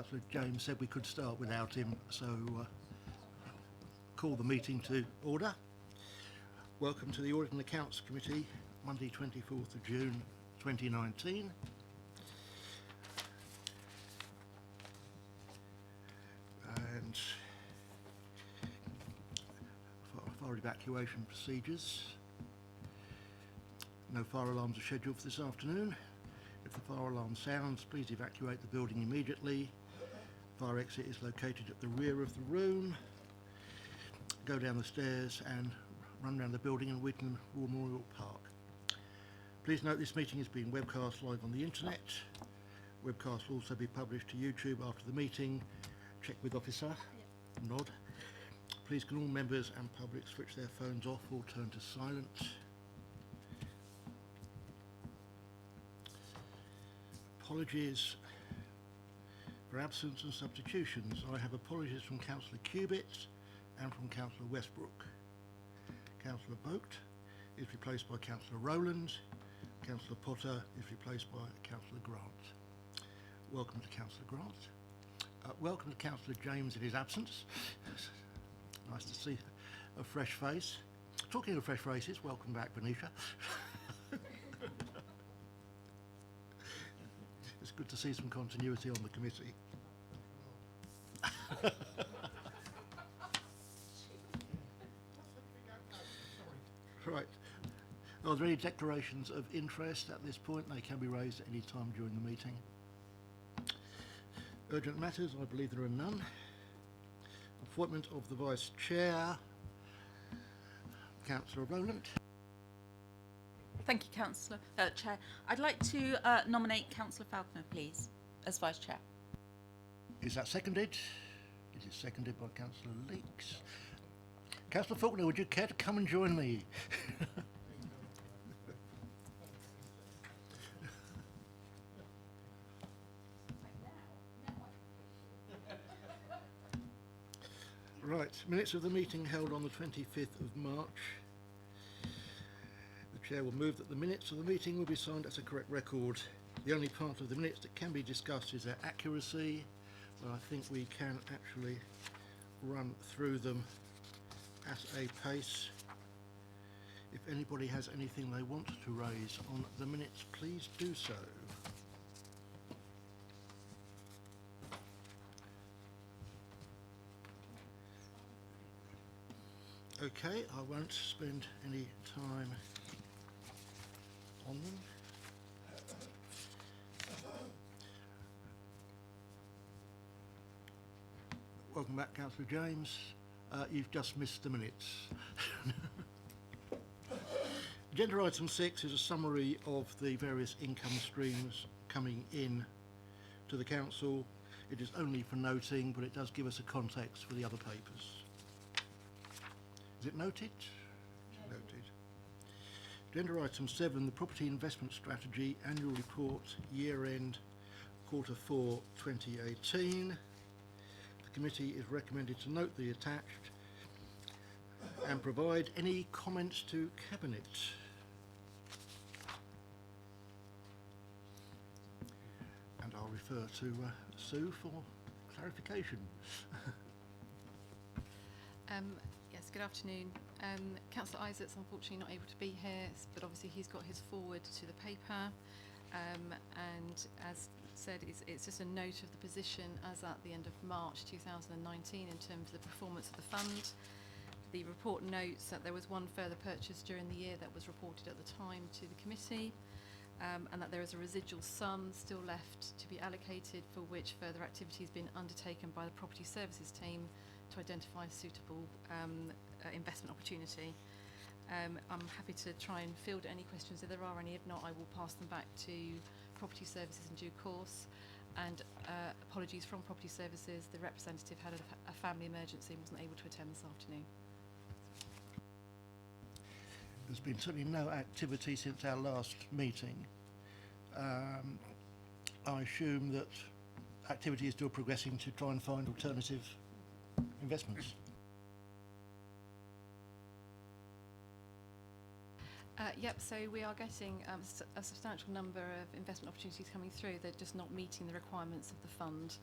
Councillor James said we could start without him, so call the meeting to order. Welcome to the Audit and Accounts Committee, Monday 24th of June 2019. And fire evacuation procedures. No fire alarms are scheduled for this afternoon. If the fire alarm sounds, please evacuate the building immediately. Fire exit is located at the rear of the room. Go down the stairs and run around the building in Whitman Memorial Park. Please note this meeting is being webcast live on the internet. Webcast will also be published to YouTube after the meeting. Check with officer. Yep. Nod. Please can all members and public switch their phones off or turn to silent. Apologies for absence and substitutions. I have apologies from Councillor Cubitt and from Councillor Westbrook. Councillor Boat is replaced by Councillor Rowland. Councillor Potter is replaced by Councillor Grant. Welcome to Councillor Grant. Welcome to Councillor James in his absence. Nice to see a fresh face. Talking of fresh faces, welcome back, Venetia. It's good to see some continuity on the committee. Right. Are there any declarations of interest at this point? They can be raised at any time during the meeting. Urgent matters, I believe there are none. Appointment of the Vice Chair, Councillor Rowland. Thank you, Councillor Chair. I'd like to nominate Councillor Falconer, please, as Vice Chair. Is that seconded? It is seconded by Councillor Leeks. Councillor Falconer, would you care to come and join me? Right, minutes of the meeting held on the 25th of March. The Chair will move that the minutes of the meeting will be signed as a correct record. The only part of the minutes that can be discussed is their accuracy, but I think we can actually run through them at a pace. If anybody has anything they want to raise on the minutes, please do so. Okay, I won't spend any time on them. Welcome back, Councillor James. You've just missed the minutes. Agenda item 6 is a summary of the various income streams coming in to the Council. It is only for noting, but it does give us a context for the other papers. Is it noted? No. Noted. Agenda item 7, the Property Investment Strategy Annual Report, Year-End, Quarter 4, 2018. The committee is recommended to note the attached and provide any comments to Cabinet. And I'll refer to Sue for clarification. Yes, good afternoon. Councillor Isaac's unfortunately not able to be here, but obviously he's got his forward to the paper. And as said, it's just a note of the position as at the end of March 2019 in terms of the performance of the fund. The report notes that there was one further purchase during the year that was reported at the time to the committee, and that there is a residual sum still left to be allocated for which further activity has been undertaken by the property services team to identify a suitable investment opportunity. I'm happy to try and field any questions if there are any. If not, I will pass them back to property services in due course. And apologies from property services, the representative had a family emergency and wasn't able to attend this afternoon. There's been certainly no activity since our last meeting. I assume that activity is still progressing to try and find alternative investments. Yep, so we are getting a substantial number of investment opportunities coming through. They're just not meeting the requirements of the fund.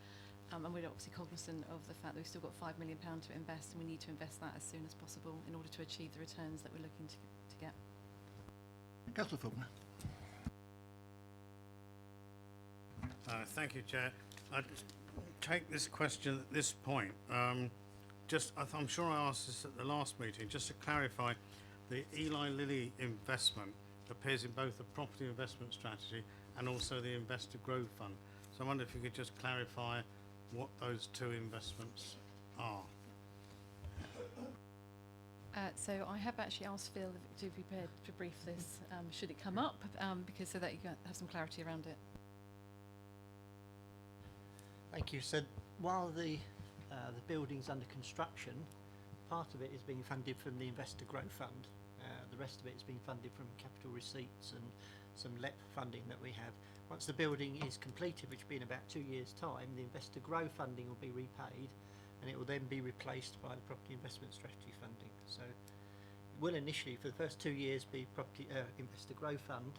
And we're obviously cognizant of the fact that we've still got £5 million to invest, and we need to invest that as soon as possible in order to achieve the returns that we're looking to get. Councillor Faulkner. Thank you, Chair. I'd take this question at this point. I'm sure I asked this at the last meeting, just to clarify, the Eli Lilly investment appears in both the property investment strategy and also the investor growth fund. So I wonder if you could just clarify what those two investments are. So I have actually asked Phil to be prepared to brief this, should it come up, because so that you can have some clarity around it. Thank you. So while the building's under construction, part of it is being funded from the Investor Growth Fund. The rest of it is being funded from capital receipts and some LEP funding that we have. Once the building is completed, which will be in about 2 years' time, the Investor Growth funding will be repaid, and it will then be replaced by the Property Investment Strategy funding. So it will initially, for the first 2 years, be Investor Growth Fund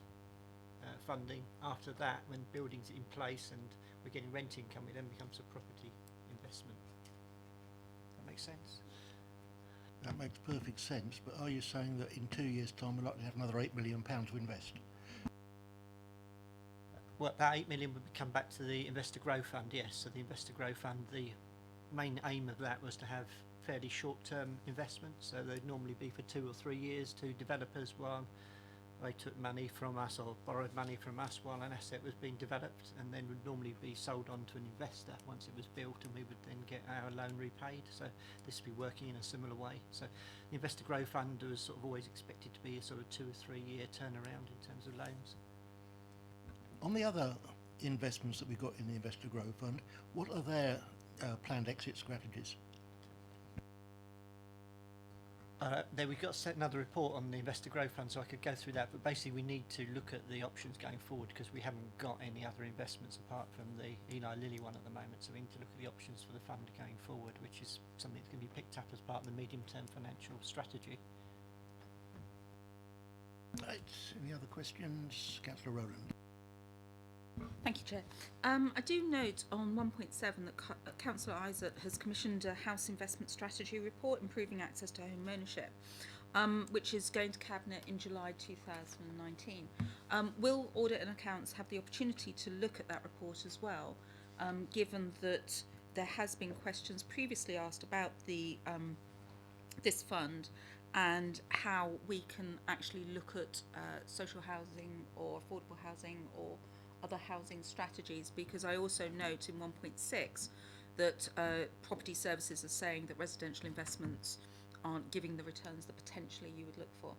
funding. After that, when the building's in place and we're getting rent income, it then becomes a property investment. That makes sense? That makes perfect sense, but are you saying that in 2 years' time we're likely to have another £8 million to invest? Well, that 8 million would come back to the Investor Growth Fund, yes. So the Investor Growth Fund, the main aim of that was to have fairly short-term investments. So they'd normally be for 2 or 3 years to developers while they took money from us or borrowed money from us while an asset was being developed, and then would normally be sold on to an investor once it was built, and we would then get our loan repaid. So this would be working in a similar way. So the Investor Growth Fund was sort of always expected to be a sort of 2 or 3 year turnaround in terms of loans. On the other investments that we've got in the Investor Growth Fund, what are their planned exit strategies? There we've got to set another report on the Investor Growth Fund, so I could go through that, but basically we need to look at the options going forward because we haven't got any other investments apart from the Eli Lilly one at the moment, so we need to look at the options for the fund going forward, which is something that's going to be picked up as part of the medium-term financial strategy. Right. Any other questions? Councillor Rowland. Thank you, Chair. I do note on 1.7 that Councillor Isaac has commissioned a house investment strategy report, improving access to home ownership, which is going to Cabinet in July 2019. Will Audit and Accounts have the opportunity to look at that report as well, given that there has been questions previously asked about the this fund and how we can actually look at social housing or affordable housing or other housing strategies, because I also note in 1.6 that property services are saying that residential investments aren't giving the returns that potentially you would look for.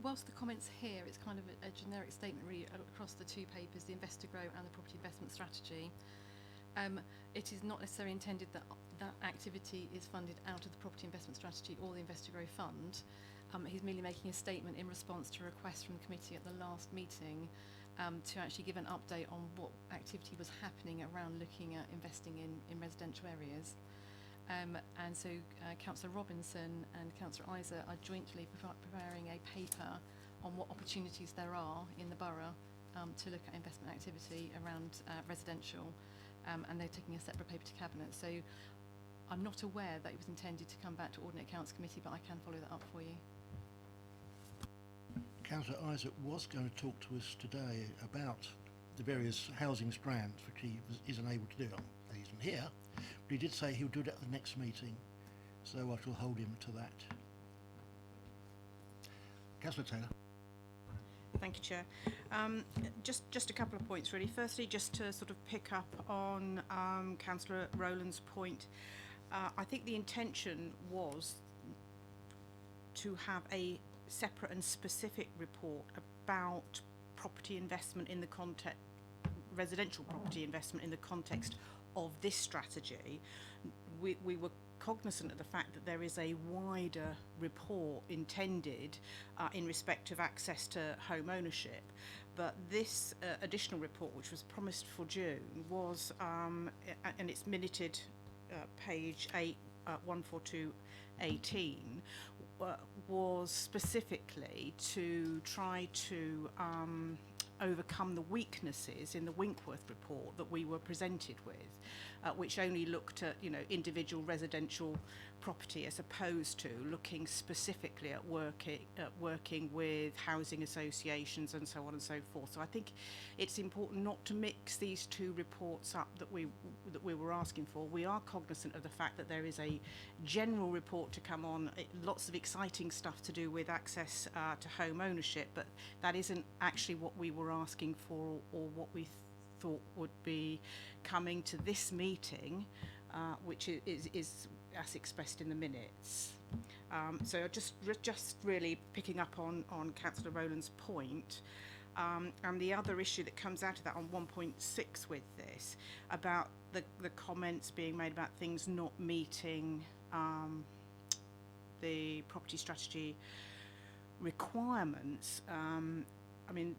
Whilst the comments here, it's kind of a generic statement really across the two papers, the Investor Grow and the Property Investment Strategy. It is not necessarily intended that that activity is funded out of the Property Investment Strategy or the Investor Grow Fund. He's merely making a statement in response to a request from the committee at the last meeting to actually give an update on what activity was happening around looking at investing in residential areas. And so Councillor Robinson and Councillor Isaac are jointly preparing a paper on what opportunities there are in the borough to look at investment activity around residential, and they're taking a separate paper to Cabinet. So I'm not aware that it was intended to come back to Audit Accounts Committee, but I can follow that up for you. Councillor Isaac was going to talk to us today about the various housing strands, which he isn't able to do. He isn't here, but he did say he'll do it at the next meeting, so I shall hold him to that. Councillor Taylor. Thank you, Chair. Just a couple of points, really. Firstly, just to sort of pick up on Councillor Rowland's point, I think the intention was to have a separate and specific report about property investment in the context, residential property investment in the context of this strategy. We were cognizant of the fact that there is a wider report intended in respect of access to home ownership, but this additional report, which was promised for June, was and it's minuted page 8 14218, was specifically to try to overcome the weaknesses in the Winkworth report that we were presented with, which only looked at, you know, individual residential property as opposed to looking specifically at working with housing associations and so on and so forth. So I think it's important not to mix these two reports up that we were asking for. We are cognizant of the fact that there is a general report to come on, lots of exciting stuff to do with access to home ownership, but that isn't actually what we were asking for or what we thought would be coming to this meeting, which is as expressed in the minutes. So just really picking up on Councillor Rowland's point, and the other issue that comes out of that on 1.6 with this, about the comments being made about things not meeting the property strategy requirements. I mean,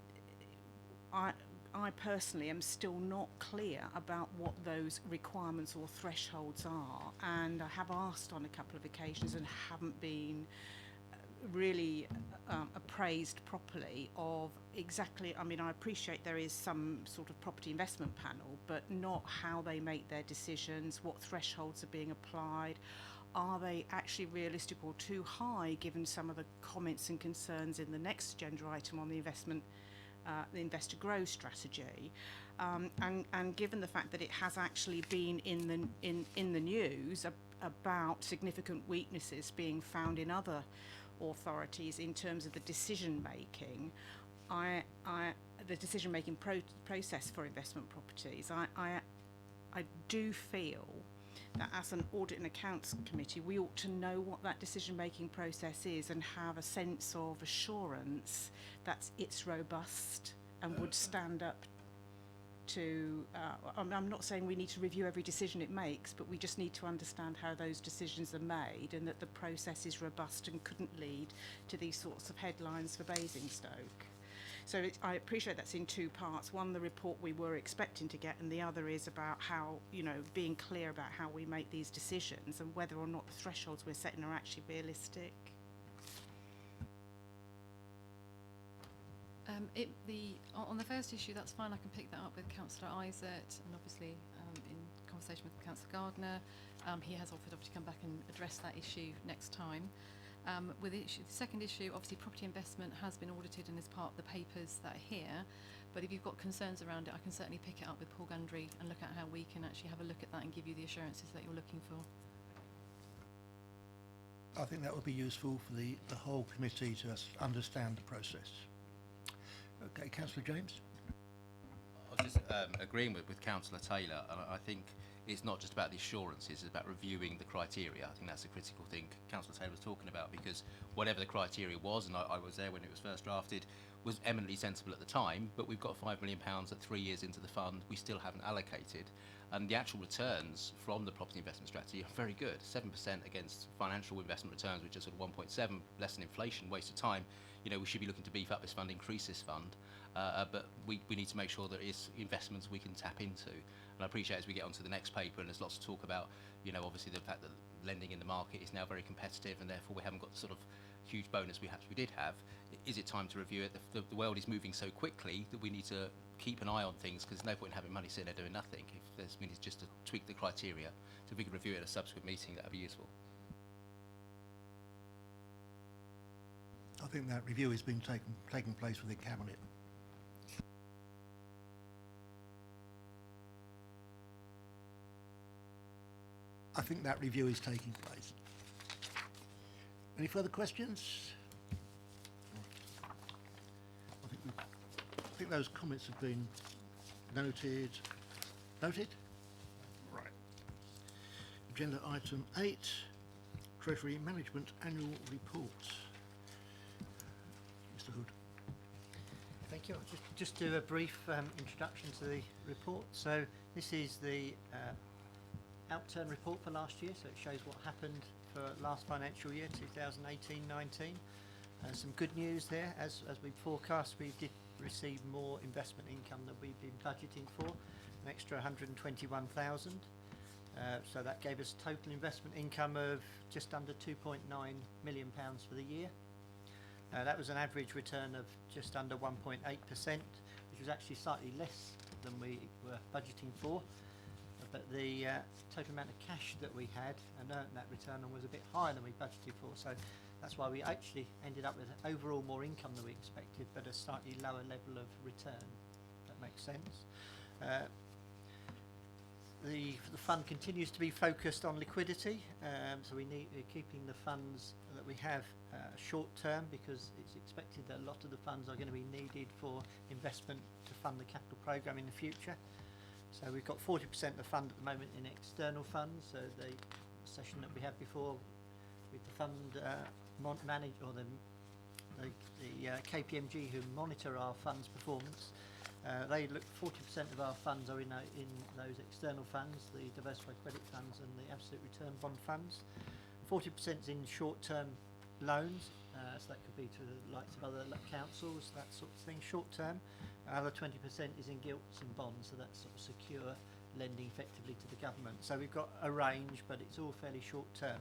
I personally am still not clear about what those requirements or thresholds are, and I have asked on a couple of occasions and haven't been really appraised properly of exactly. I mean, I appreciate there is some sort of property investment panel, but not how they make their decisions, what thresholds are being applied. Are they actually realistic or too high, given some of the comments and concerns in the next agenda item on the investor growth strategy, and given the fact that it has actually been in the news about significant weaknesses being found in other authorities in terms of the decision making, the decision making process for investment properties, I do feel that as an audit and accounts committee we ought to know what that decision making process is and have a sense of assurance that it's robust and would stand up to I'm not saying we need to review every decision it makes, but we just need to understand how those decisions are made and that the process is robust and couldn't lead to these sorts of headlines for Basingstoke. So I appreciate that's in two parts. One, the report we were expecting to get, and the other is about how, you know, being clear about how we make these decisions and whether or not the thresholds we're setting are actually realistic. On the first issue, that's fine. I can pick that up with Councillor Isaac, and obviously in conversation with Councillor Gardner, he has offered to come back and address that issue next time. With the second issue, obviously property investment has been audited and is part of the papers that are here, but if you've got concerns around it, I can certainly pick it up with Paul Gundry and look at how we can actually have a look at that and give you the assurances that you're looking for. I think that would be useful for the whole committee to understand the process. Okay, Councillor James. I was just agreeing with Councillor Taylor, and I think it's not just about the assurances, it's about reviewing the criteria. I think that's a critical thing Councillor Taylor was talking about, because whatever the criteria was, and I was there when it was first drafted, was eminently sensible at the time, but we've got £5 million at 3 years into the fund we still haven't allocated. And the actual returns from the property investment strategy are very good, 7% against financial investment returns, which are sort of 1.7, less than inflation, waste of time. You know, we should be looking to beef up this fund, increase this fund, but we need to make sure there is investments we can tap into. And I appreciate as we get onto the next paper, and there's lots to talk about, you know, obviously the fact that lending in the market is now very competitive, and therefore we haven't got the sort of huge bonus we did have. Is it time to review it? The world is moving so quickly that we need to keep an eye on things, because there's no point in having money sitting there doing nothing. If there's means just to tweak the criteria, so if we could review it at a subsequent meeting, that would be useful. I think that review is being taking place within Cabinet. I think that review is taking place. Any further questions? I think those comments have been noted. Noted? Right. Agenda item 8, Treasury Management Annual Report. Mr. Hood. Thank you. I'll just do a brief introduction to the report. So this is the outturn report for last year, so it shows what happened for last financial year, 2018-19. Some good news there. As we forecast, we did receive more investment income than we've been budgeting for, an extra 121,000. So that gave us total investment income of just under £2.9 million for the year. That was an average return of just under 1.8%, which which was actually slightly less than we were budgeting for. But the total amount of cash that we had and earned that return on was a bit higher than we budgeted for. So that's why we actually ended up with overall more income than we expected, but a slightly lower level of return. If that makes sense. The fund continues to be focused on liquidity, so we're keeping the funds that we have short term, because it's expected that a lot of the funds are going to be needed for investment to fund the capital programme in the future. So we've got 40% of the fund at the moment in external funds. So the session that we had before with the fund manager, or the KPMG who monitor our funds performance, they look 40% of our funds are in those external funds, the diversified credit funds and the absolute return bond funds. 40% is in short-term loans, so that could be to the likes of other councils, that sort of thing, short-term. Another 20% is in gilts and bonds, so that's sort of secure lending effectively to the government. So we've got a range, but it's all fairly short-term.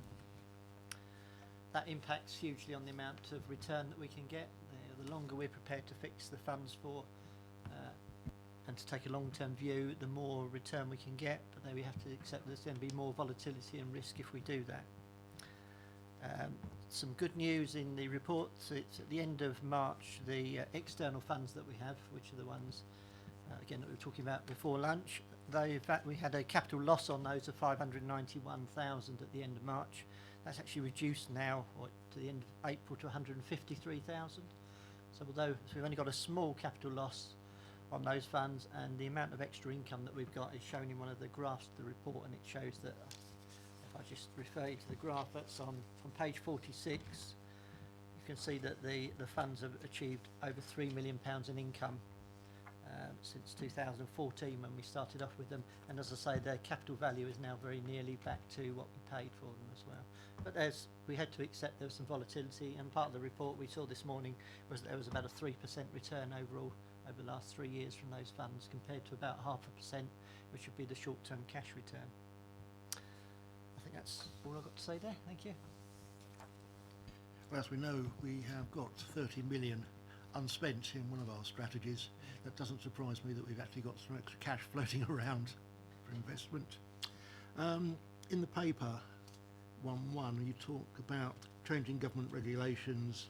That impacts hugely on the amount of return that we can get. The longer we're prepared to fix the funds for and to take a long-term view, the more return we can get, but then we have to accept there's going to be more volatility and risk if we do that. Some good news in the report, so it's at the end of March, the external funds that we have, which are the ones, again, that we were talking about before lunch, we had a capital loss on those of 591,000 at the end of March. That's actually reduced now to the end of April to 153,000. So we've only got a small capital loss on those funds, and the amount of extra income that we've got is shown in one of the graphs of the report, and it shows that, if I just refer you to the graph that's on page 46, you can see that the funds have achieved over £3 million in income since 2014 when we started off with them, and as I say, their capital value is now very nearly back to what we paid for them as well. But we had to accept there was some volatility, and part of the report we saw this morning was that there was about a 3% return overall over the last 3 years from those funds, compared to about 0.5%, which would be the short-term cash return. I think that's all I've got to say there. Thank you. Well, as we know, we have got 30 million unspent in one of our strategies. That doesn't surprise me that we've actually got some extra cash floating around for investment. In the paper, 1.1, you talk about changing government regulations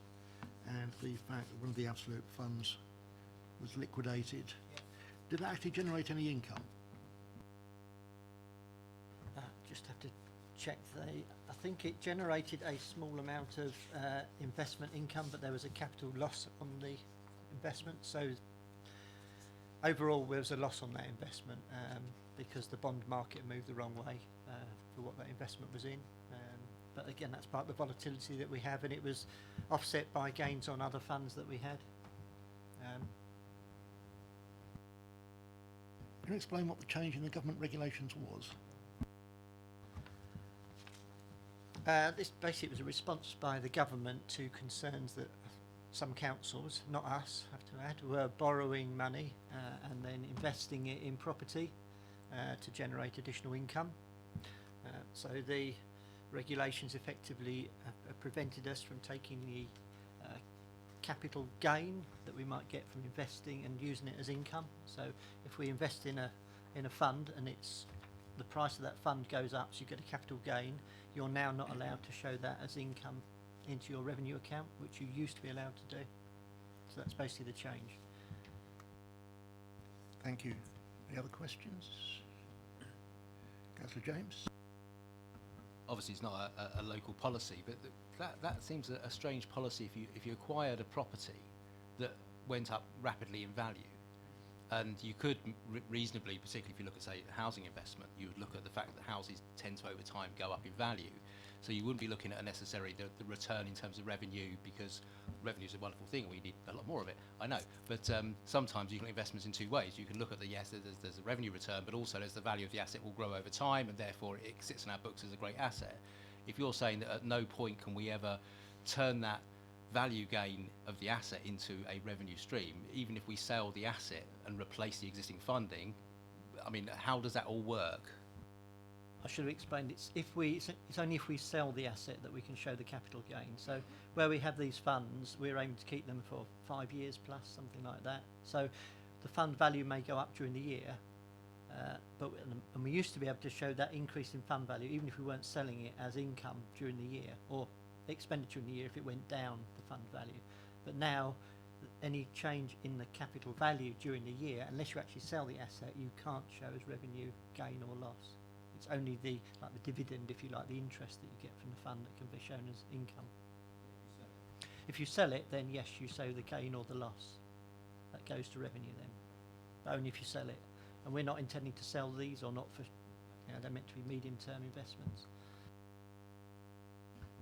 and the fact that one of the absolute funds was liquidated. Yeah. Did that actually generate any income? Just have to check. I think it generated a small amount of investment income, but there was a capital loss on the investment. So overall, there was a loss on that investment because the bond market moved the wrong way for what that investment was in. But again, that's part of the volatility that we have, and it was offset by gains on other funds that we had. Can you explain what the change in the government regulations was? This basically was a response by the government to concerns that some councils, not us, have to add, were borrowing money and then investing it in property to generate additional income. So the regulations effectively prevented us from taking the capital gain that we might get from investing and using it as income. So if we invest in a fund and the price of that fund goes up, so you get a capital gain, you're now not allowed to show that as income into your revenue account, which you used to be allowed to do. So that's basically the change. Thank you. Any other questions? Councillor James? Obviously, it's not a local policy, but that seems a strange policy if you acquired a property that went up rapidly in value, and you could reasonably, particularly if you look at, say, housing investment, you would look at the fact that houses tend to over time go up in value. So you wouldn't be looking at necessarily the return in terms of revenue, because revenue is a wonderful thing. We need a lot more of it, I know. But sometimes you can investments in two ways. You can look at there's a revenue return, but also there's the value of the asset will grow over time, and therefore it sits in our books as a great asset. If you're saying that at no point can we ever turn that value gain of the asset into a revenue stream, even if we sell the asset and replace the existing funding, I mean, how does that all work? I should have explained it's only if we sell the asset that we can show the capital gain. So where we have these funds, we're aiming to keep them for 5 years plus, something like that. So the fund value may go up during the year, and we used to be able to show that increase in fund value even if we weren't selling it as income during the year, or expenditure in the year if it went down the fund value. But now, any change in the capital value during the year, unless you actually sell the asset, you can't show as revenue gain or loss. It's only the dividend, if you like, the interest that you get from the fund that can be shown as income. If you sell it, then yes, you show the gain or the loss. That goes to revenue then, but only if you sell it. And we're not intending to sell these, or not for, they're meant to be medium-term investments.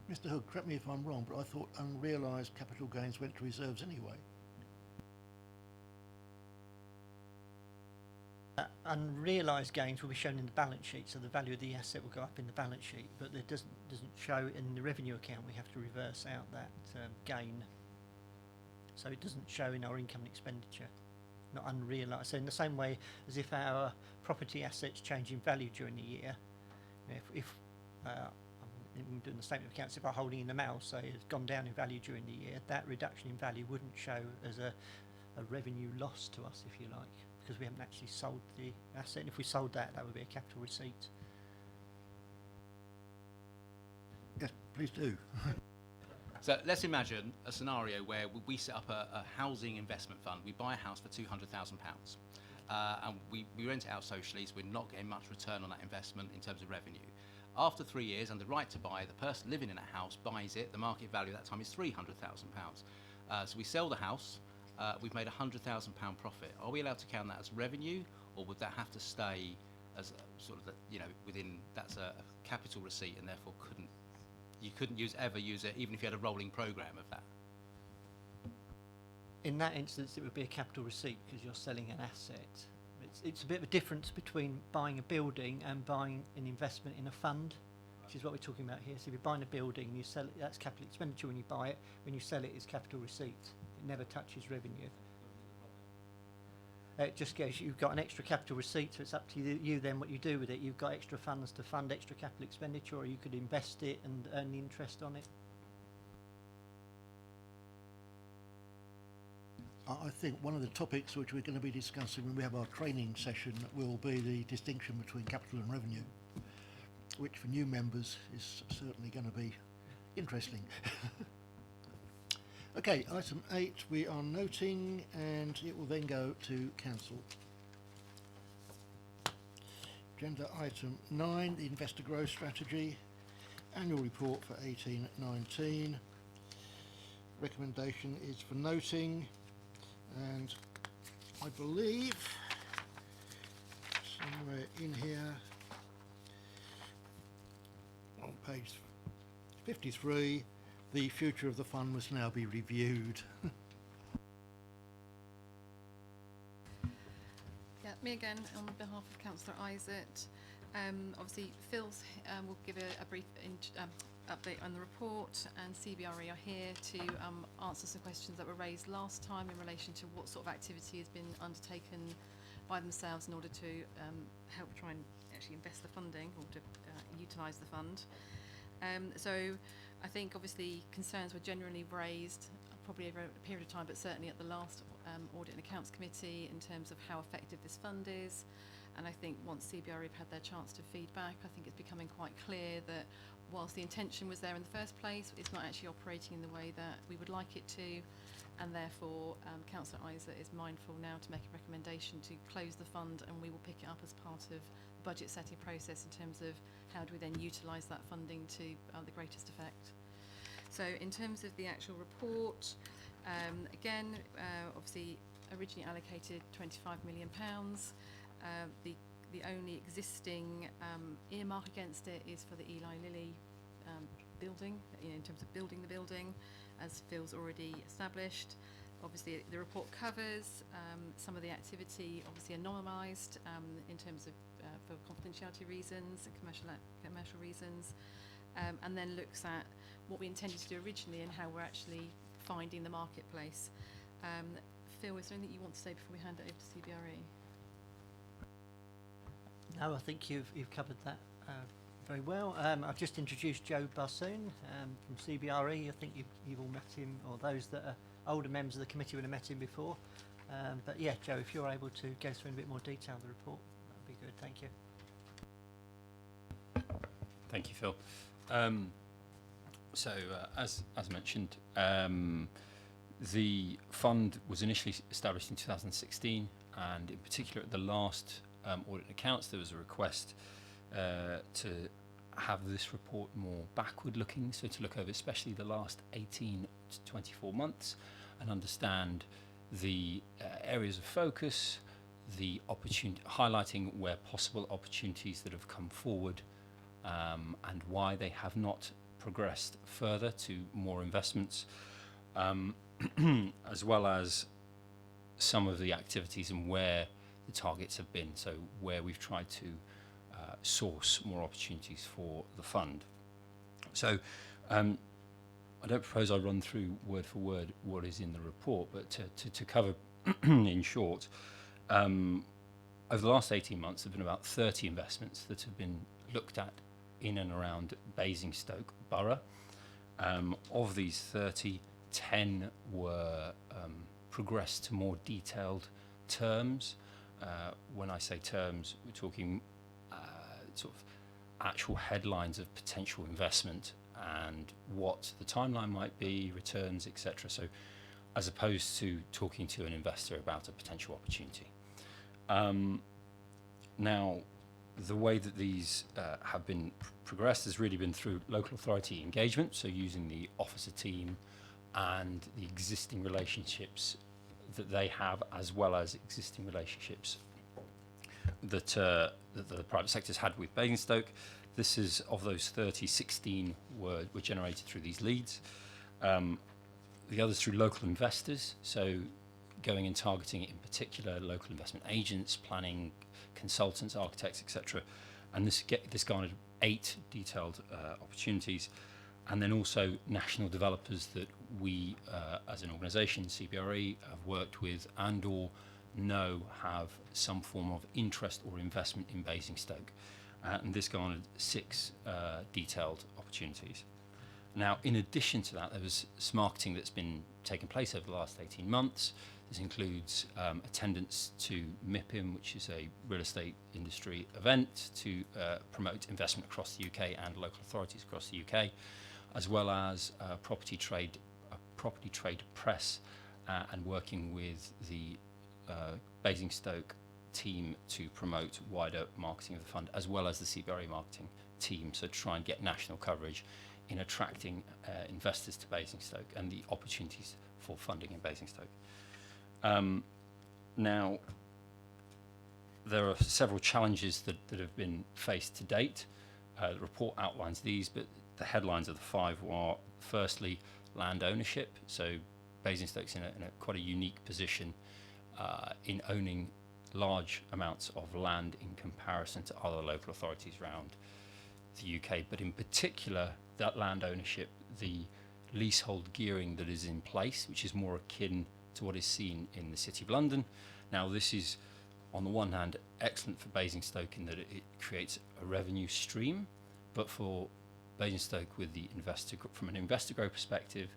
Mr Hood, correct me if I'm wrong, but I thought unrealised capital gains went to reserves anyway. Unrealised gains will be shown in the balance sheet, so the value of the asset will go up in the balance sheet, but it doesn't show in the revenue account. We have to reverse out that gain, so it doesn't show in our income and expenditure. Not unrealised. So in the same way as if our property assets change in value during the year, if I'm doing the statement of accounts, if our holding in the mouse, say, has gone down in value during the year, that reduction in value wouldn't show as a revenue loss to us, if you like, because we haven't actually sold the asset. And if we sold that, that would be a capital receipt. Yes, please do. So let's imagine a scenario where we set up a housing investment fund. We buy a house for £200,000, and we rent it out socially, so we're not getting much return on that investment in terms of revenue. After 3 years, and the right to buy, the person living in that house buys it. The market value at that time is £300,000. So we sell the house. We've made a £100,000 profit. Are we allowed to count that as revenue, or would that have to stay as sort of within, that's a capital receipt, and therefore you couldn't ever use it even if you had a rolling program of that? In that instance, it would be a capital receipt because you're selling an asset. It's a bit of a difference between buying a building and buying an investment in a fund, which is what we're talking about here. So if you're buying a building and you sell it, that's capital expenditure when you buy it. When you sell it, it's capital receipt. It never touches revenue. It just goes, you've got an extra capital receipt, so it's up to you then what you do with it. You've got extra funds to fund extra capital expenditure, or you could invest it and earn the interest on it. I think one of the topics which we're going to be discussing when we have our training session will be the distinction between capital and revenue, which for new members is certainly going to be interesting. Okay, item 8 we are noting, and it will then go to council. Agenda item 9, the investor growth strategy, annual report for 18-19. Recommendation is for noting, and I believe somewhere in here on page 53, the future of the fund must now be reviewed. Yeah, me again on behalf of Councillor Isaac. Obviously, Phil's will give a brief update on the report, and CBRE are here to answer some questions that were raised last time in relation to what sort of activity has been undertaken by themselves in order to help try and actually invest the funding, or to utilise the fund. So I think obviously concerns were generally raised probably over a period of time, but certainly at the last Audit and Accounts Committee, in terms of how effective this fund is. And I think once CBRE have had their chance to feedback, I think it's becoming quite clear that whilst the intention was there in the first place, it's not actually operating in the way that we would like it to, and therefore Councillor Isaac is mindful now to make a recommendation to close the fund, and we will pick it up as part of the budget setting process in terms of how do we then utilise that funding to the greatest effect. So in terms of the actual report, again, obviously originally allocated £25 million. The only existing earmark against it is for the Eli Lilly building, in terms of building the building, as Phil's already established. Obviously, the report covers some of the activity, obviously anonymised in terms of for confidentiality reasons and commercial reasons, and then looks at what we intended to do originally and how we're actually finding the marketplace. Phil, is there anything you want to say before we hand it over to CBRE? No, I think you've covered that very well. I've just introduced Joe Barsoon from CBRE. I think you've all met him, or those that are older members of the committee would have met him before. But yeah, Joe, if you're able to go through in a bit more detail the report, that would be good. Thank you. Thank you, Phil. As mentioned, the fund was initially established in 2016, and in particular at the last audit accounts, there was a request to have this report more backward-looking, so to look over especially the last 18 to 24 months and understand the areas of focus, the opportunity, highlighting where possible opportunities that have come forward and why they have not progressed further to more investments, as well as some of the activities and where the targets have been, so where we've tried to source more opportunities for the fund. So I don't propose I run through word for word what is in the report, but to cover in short, over the last 18 months there have been about 30 investments that have been looked at in and around Basingstoke Borough. Of these 30, 10 were progressed to more detailed terms. When I say terms, we're talking sort of actual headlines of potential investment and what the timeline might be, returns, etc. So as opposed to talking to an investor about a potential opportunity. Now, the way that these have been progressed has really been through local authority engagement, so using the officer team and the existing relationships that they have, as well as existing relationships that the private sector's had with Basingstoke. This is, of those 30, 16 were generated through these leads. The others through local investors, so going and targeting in particular local investment agents, planning consultants, architects, etc. And this garnered 8 detailed opportunities. And then also national developers that we, as an organisation, CBRE, have worked with and or know have some form of interest or investment in Basingstoke. And this garnered 6 detailed opportunities. Now, in addition to that, there was some marketing that's been taking place over the last 18 months. This includes attendance to MIPIM, which is a real estate industry event to promote investment across the UK and local authorities across the UK, as well as property trade press, and working with the Basingstoke team to promote wider marketing of the fund, as well as the CBRE marketing team, so to try and get national coverage in attracting investors to Basingstoke and the opportunities for funding in Basingstoke. Now, there are several challenges that have been faced to date. The report outlines these, but the headlines of the 5 are, firstly, land ownership. So Basingstoke's in a quite a unique position in owning large amounts of land in comparison to other local authorities around the UK, but in particular that land ownership, the leasehold gearing that is in place, which is more akin to what is seen in the City of London. Now, this is on the one hand excellent for Basingstoke in that it creates a revenue stream, but for Basingstoke with the investor, from an investor growth perspective,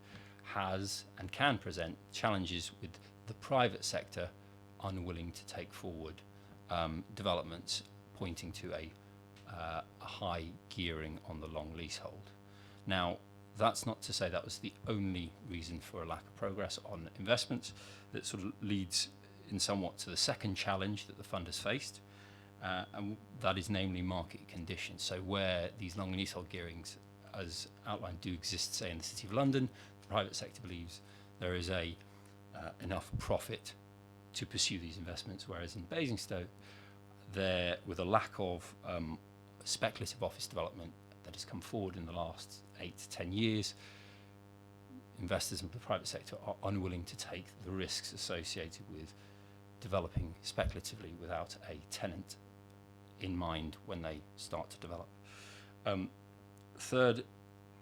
has and can present challenges with the private sector unwilling to take forward developments pointing to a high gearing on the long leasehold. Now, that's not to say that was the only reason for a lack of progress on investments. That sort of leads in somewhat to the second challenge that the fund has faced, and that is namely market conditions. So where these long leasehold gearings, as outlined, do exist, say in the City of London, the private sector believes there is enough profit to pursue these investments, whereas in Basingstoke, there, with a lack of speculative office development that has come forward in the last 8 to 10 years, investors in the private sector are unwilling to take the risks associated with developing speculatively without a tenant in mind when they start to develop. Third,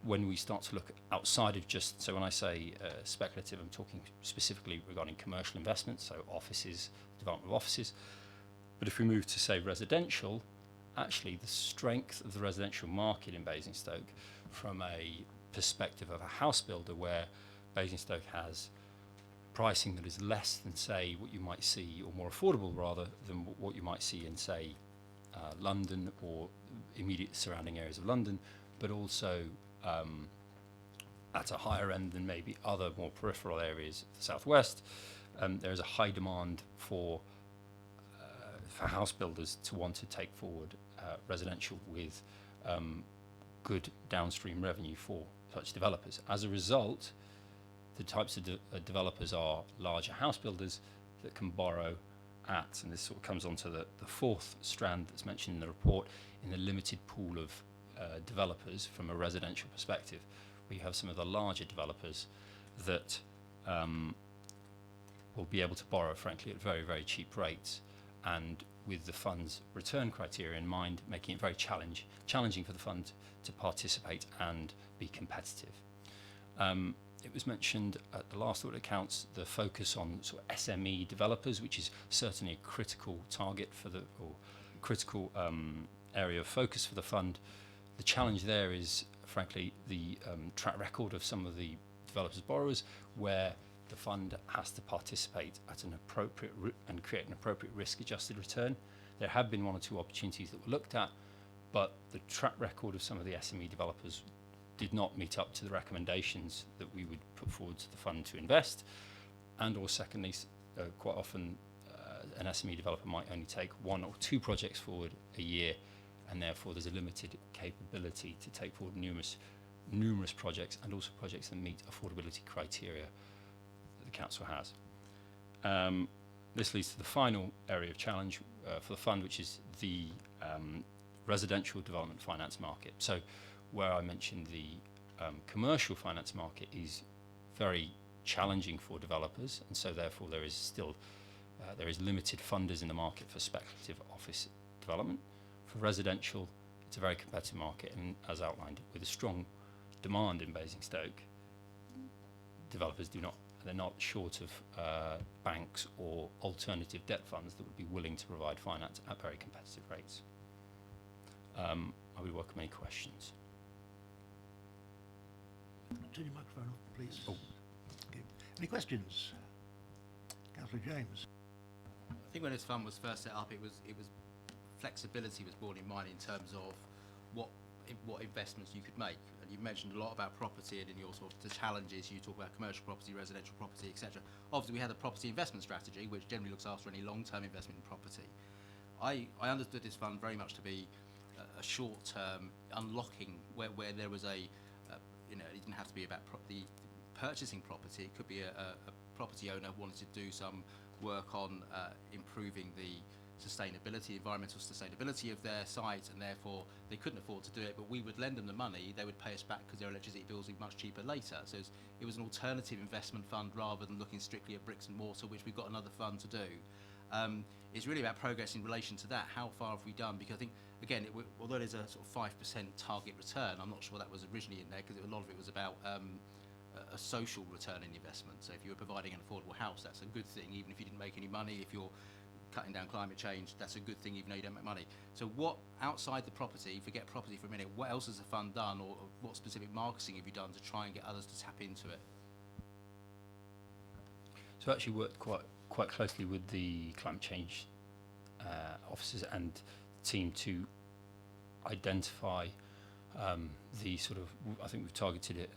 when we start to look outside of just, so when I say speculative, I'm talking specifically regarding commercial investments, so offices, development of offices. But if we move to, say, residential, actually the strength of the residential market in Basingstoke from a perspective of a house builder, where Basingstoke has pricing that is less than, say, what you might see, or more affordable rather than what you might see in, say, London or immediate surrounding areas of London, but also at a higher end than maybe other more peripheral areas of the southwest. There is a high demand for house builders to want to take forward residential with good downstream revenue for such developers. As a result, the types of developers are larger house builders that can borrow at, and this sort of comes onto the fourth strand that's mentioned in the report, in the limited pool of developers from a residential perspective. We have some of the larger developers that will be able to borrow, frankly, at very, very cheap rates, and with the fund's return criteria in mind, making it very challenging for the fund to participate and be competitive. It was mentioned at the last audit accounts, the focus on sort of SME developers, which is certainly a critical target for the, or critical area of focus for the fund. The challenge there is, frankly, the track record of some of the developers' borrowers, where the fund has to participate at an appropriate and create an appropriate risk-adjusted return. There have been one or two opportunities that were looked at, but the track record of some of the SME developers did not meet up to the recommendations that we would put forward to the fund to invest. And or secondly, quite often an SME developer might only take one or two projects forward a year, and therefore there's a limited capability to take forward numerous projects, and also projects that meet affordability criteria that the council has. This leads to the final area of challenge for the fund, which is the residential development finance market. So where I mentioned the commercial finance market is very challenging for developers, and so therefore there is still there is limited funders in the market for speculative office development. For residential, it's a very competitive market, and as outlined, with a strong demand in Basingstoke, developers they're not short of banks or alternative debt funds that would be willing to provide finance at very competitive rates. I would welcome any questions. Turn your microphone off, please. Oh. Okay. Any questions? Councillor James. I think when this fund was first set up, it was flexibility was borne in mind in terms of what investments you could make. And you've mentioned a lot about property, and in your sort of the challenges you talk about commercial property, residential property, etc. Obviously, we had a property investment strategy, which generally looks after any long-term investment in property. I understood this fund very much to be a short-term unlocking, where there was a it didn't have to be about the purchasing property. It could be a property owner wanted to do some work on improving the sustainability, environmental sustainability of their site, and therefore they couldn't afford to do it, but we would lend them the money, they would pay us back because their electricity bills would be much cheaper later. So it was an alternative investment fund rather than looking strictly at bricks and mortar, which we've got another fund to do. It's really about progress in relation to that. How far have we done? Because I think, again, although there's a sort of 5% target return, I'm not sure that was originally in there, because a lot of it was about a social return in investment. So if you were providing an affordable house, that's a good thing, even if you didn't make any money. If you're cutting down climate change, that's a good thing, even though you don't make money. So what, outside the property, forget property for a minute, what else has the fund done, or what specific marketing have you done to try and get others to tap into it? So I actually worked quite closely with the climate change officers and team to identify the sort of, I think we've targeted it,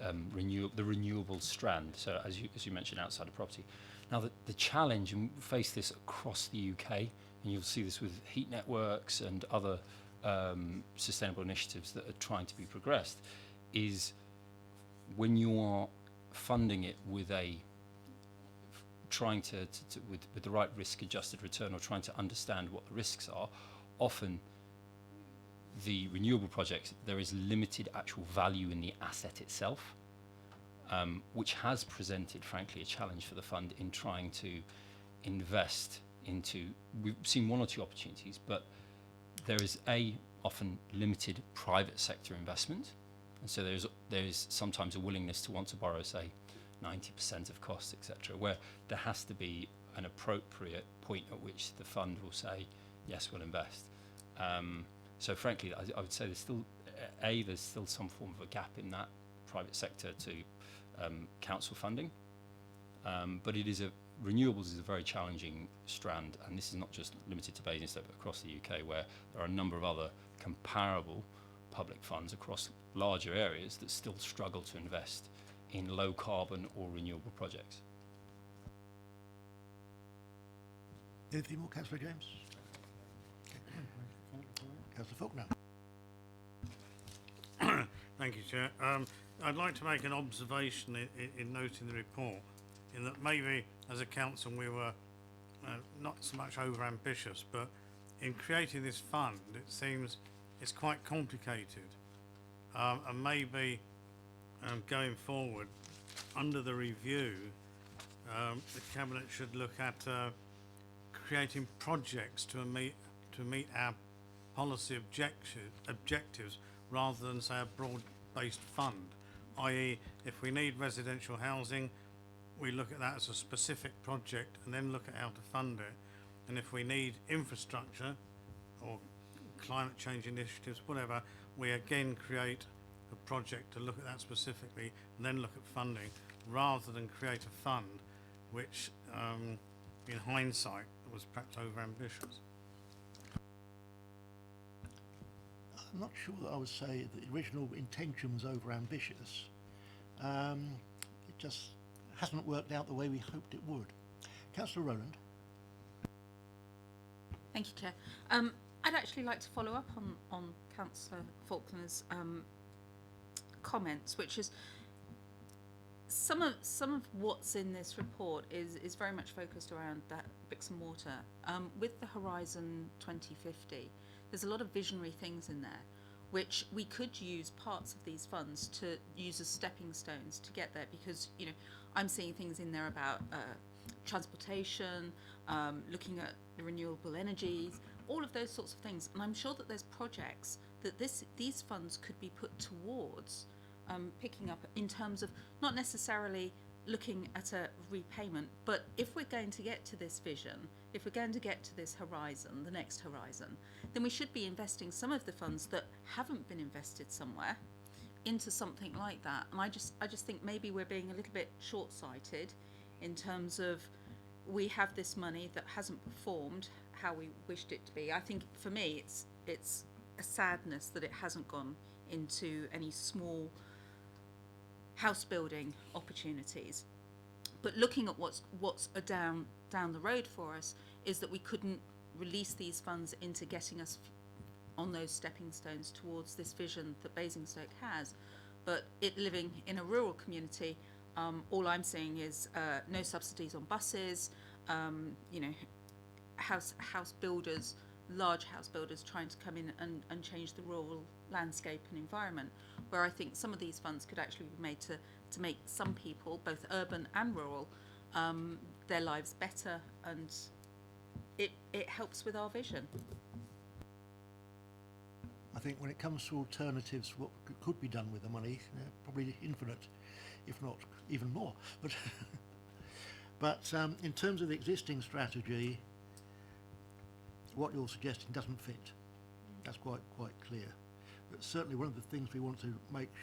the renewable strand. So as you mentioned, outside of property. Now the challenge, and we face this across the UK, and you'll see this with heat networks and other sustainable initiatives that are trying to be progressed, is when you are funding it with trying to with the right risk-adjusted return, or trying to understand what the risks are, often the renewable projects, there is limited actual value in the asset itself, which has presented, frankly, a challenge for the fund in trying to invest into. We've seen one or two opportunities, but there is often limited private sector investment, and so there is sometimes a willingness to want to borrow, say, 90% of costs, etc., where there has to be an appropriate point at which the fund will say, yes, we'll invest. So frankly, I would say there's still some form of a gap in that private sector to council funding. But renewables is a very challenging strand, and this is not just limited to Basingstoke, but across the UK, where there are a number of other comparable public funds across larger areas that still struggle to invest in low carbon or renewable projects. Anything more, Councillor James? Councillor Faulkner. Thank you, Chair. I'd like to make an observation in noting the report, in that maybe as a council we were not so much over-ambitious, but in creating this fund it seems it's quite complicated. And maybe going forward, under the review, the Cabinet should look at creating projects to meet our policy objectives rather than, say, a broad-based fund, i.e. if we need residential housing, we look at that as a specific project and then look at how to fund it. And if we need infrastructure or climate change initiatives, whatever, we again create a project to look at that specifically and then look at funding, rather than create a fund which, in hindsight, was perhaps over-ambitious. I'm not sure that I would say that the original intention was over-ambitious. It just hasn't worked out the way we hoped it would. Councillor Rowland. Thank you, Chair. I'd actually like to follow up on Councillor Faulkner's comments, which is some of what's in this report is very much focused around that bricks and mortar. With the Horizon 2050, there's a lot of visionary things in there, which we could use parts of these funds to use as stepping stones to get there, because, you know, I'm seeing things in there about transportation, looking at the renewable energies, all of those sorts of things. And I'm sure that there's projects that these funds could be put towards picking up, in terms of not necessarily looking at a repayment, but if we're going to get to this vision, if we're going to get to this horizon, the next horizon, then we should be investing some of the funds that haven't been invested somewhere into something like that. And I just think maybe we're being a little bit short-sighted in terms of, we have this money that hasn't performed how we wished it to be. I think for me it's a sadness that it hasn't gone into any small house building opportunities. But looking at what's down the road for us is that we couldn't release these funds into getting us on those stepping stones towards this vision that Basingstoke has. But it living in a rural community, all I'm seeing is no subsidies on buses, you know, house builders, large house builders trying to come in and change the rural landscape and environment, where I think some of these funds could actually be made to make some people, both urban and rural, their lives better, and it helps with our vision. I think when it comes to alternatives, what could be done with the money, probably infinite, if not even more. But in terms of the existing strategy, what you're suggesting doesn't fit. That's quite clear. But certainly one of the things we want to make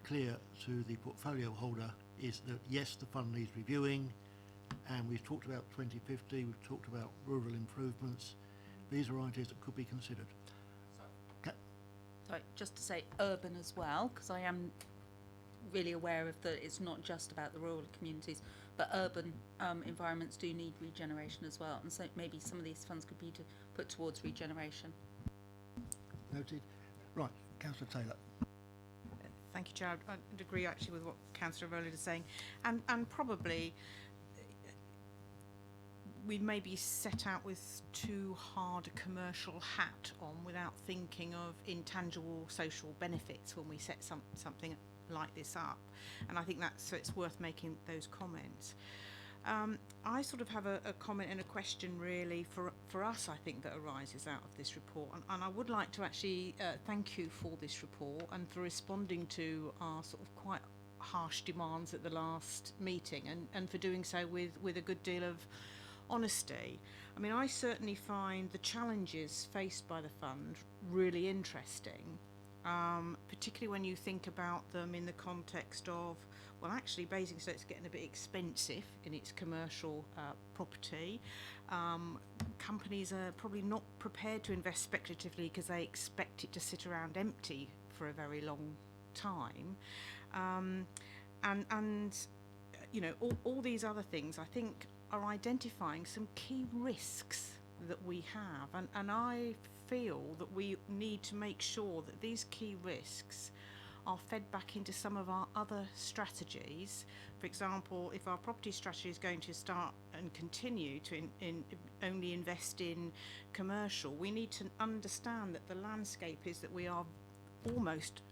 clear to the portfolio holder is that yes, the fund needs reviewing, and we've talked about 2050, we've talked about rural improvements. These are ideas that could be considered. Sorry, just to say urban as well, because I am really aware of that it's not just about the rural communities, but urban environments do need regeneration as well, and so maybe some of these funds could be put towards regeneration. Noted. Right, Councillor Taylor. Thank you, Chair. I'd agree actually with what Councillor Rowland is saying, and probably we maybe set out with too hard a commercial hat on without thinking of intangible social benefits when we set something like this up, and I think so it's worth making those comments. I sort of have a comment and a question really for us, I think, that arises out of this report, and I would like to actually thank you for this report and for responding to our sort of quite harsh demands at the last meeting, and for doing so with a good deal of honesty. I mean, I certainly find the challenges faced by the fund really interesting, particularly when you think about them in the context of, well, actually, Basingstoke's getting a bit expensive in its commercial property. Companies are probably not prepared to invest speculatively because they expect it to sit around empty for a very long time. And you know, all these other things, I think, are identifying some key risks that we have. And I feel that we need to make sure that these key risks are fed back into some of our other strategies. For example, if our property strategy is going to start and continue to only invest in commercial, we need to understand that the landscape is that we are almost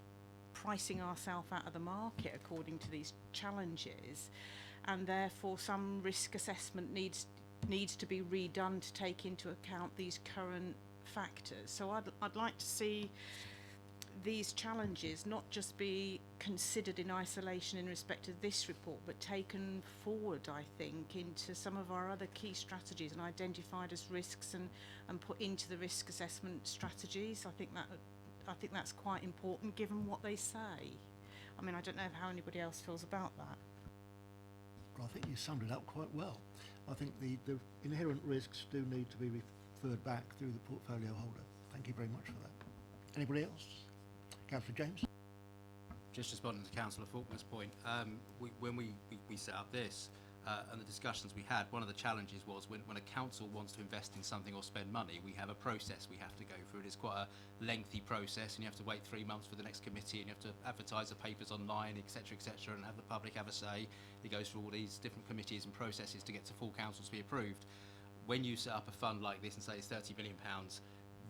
pricing ourselves out of the market according to these challenges, and therefore some risk assessment needs to be redone to take into account these current factors. So I'd like to see these challenges not just be considered in isolation in respect of this report, but taken forward, I think, into some of our other key strategies and identified as risks and put into the risk assessment strategies. I think that's quite important given what they say. I mean, I don't know how anybody else feels about that. Well, I think you summed it up quite well. I think the inherent risks do need to be referred back through the portfolio holder. Thank you very much for that. Anybody else? Councillor James? Just responding to Councillor Faulkner's point, when we set up this and the discussions we had, one of the challenges was when a council wants to invest in something or spend money, we have a process we have to go through. It is quite a lengthy process, and you have to wait 3 months for the next committee, and you have to advertise the papers online, etc., and have the public have a say. It goes through all these different committees and processes to get to full council to be approved. When you set up a fund like this and say it's £30 million,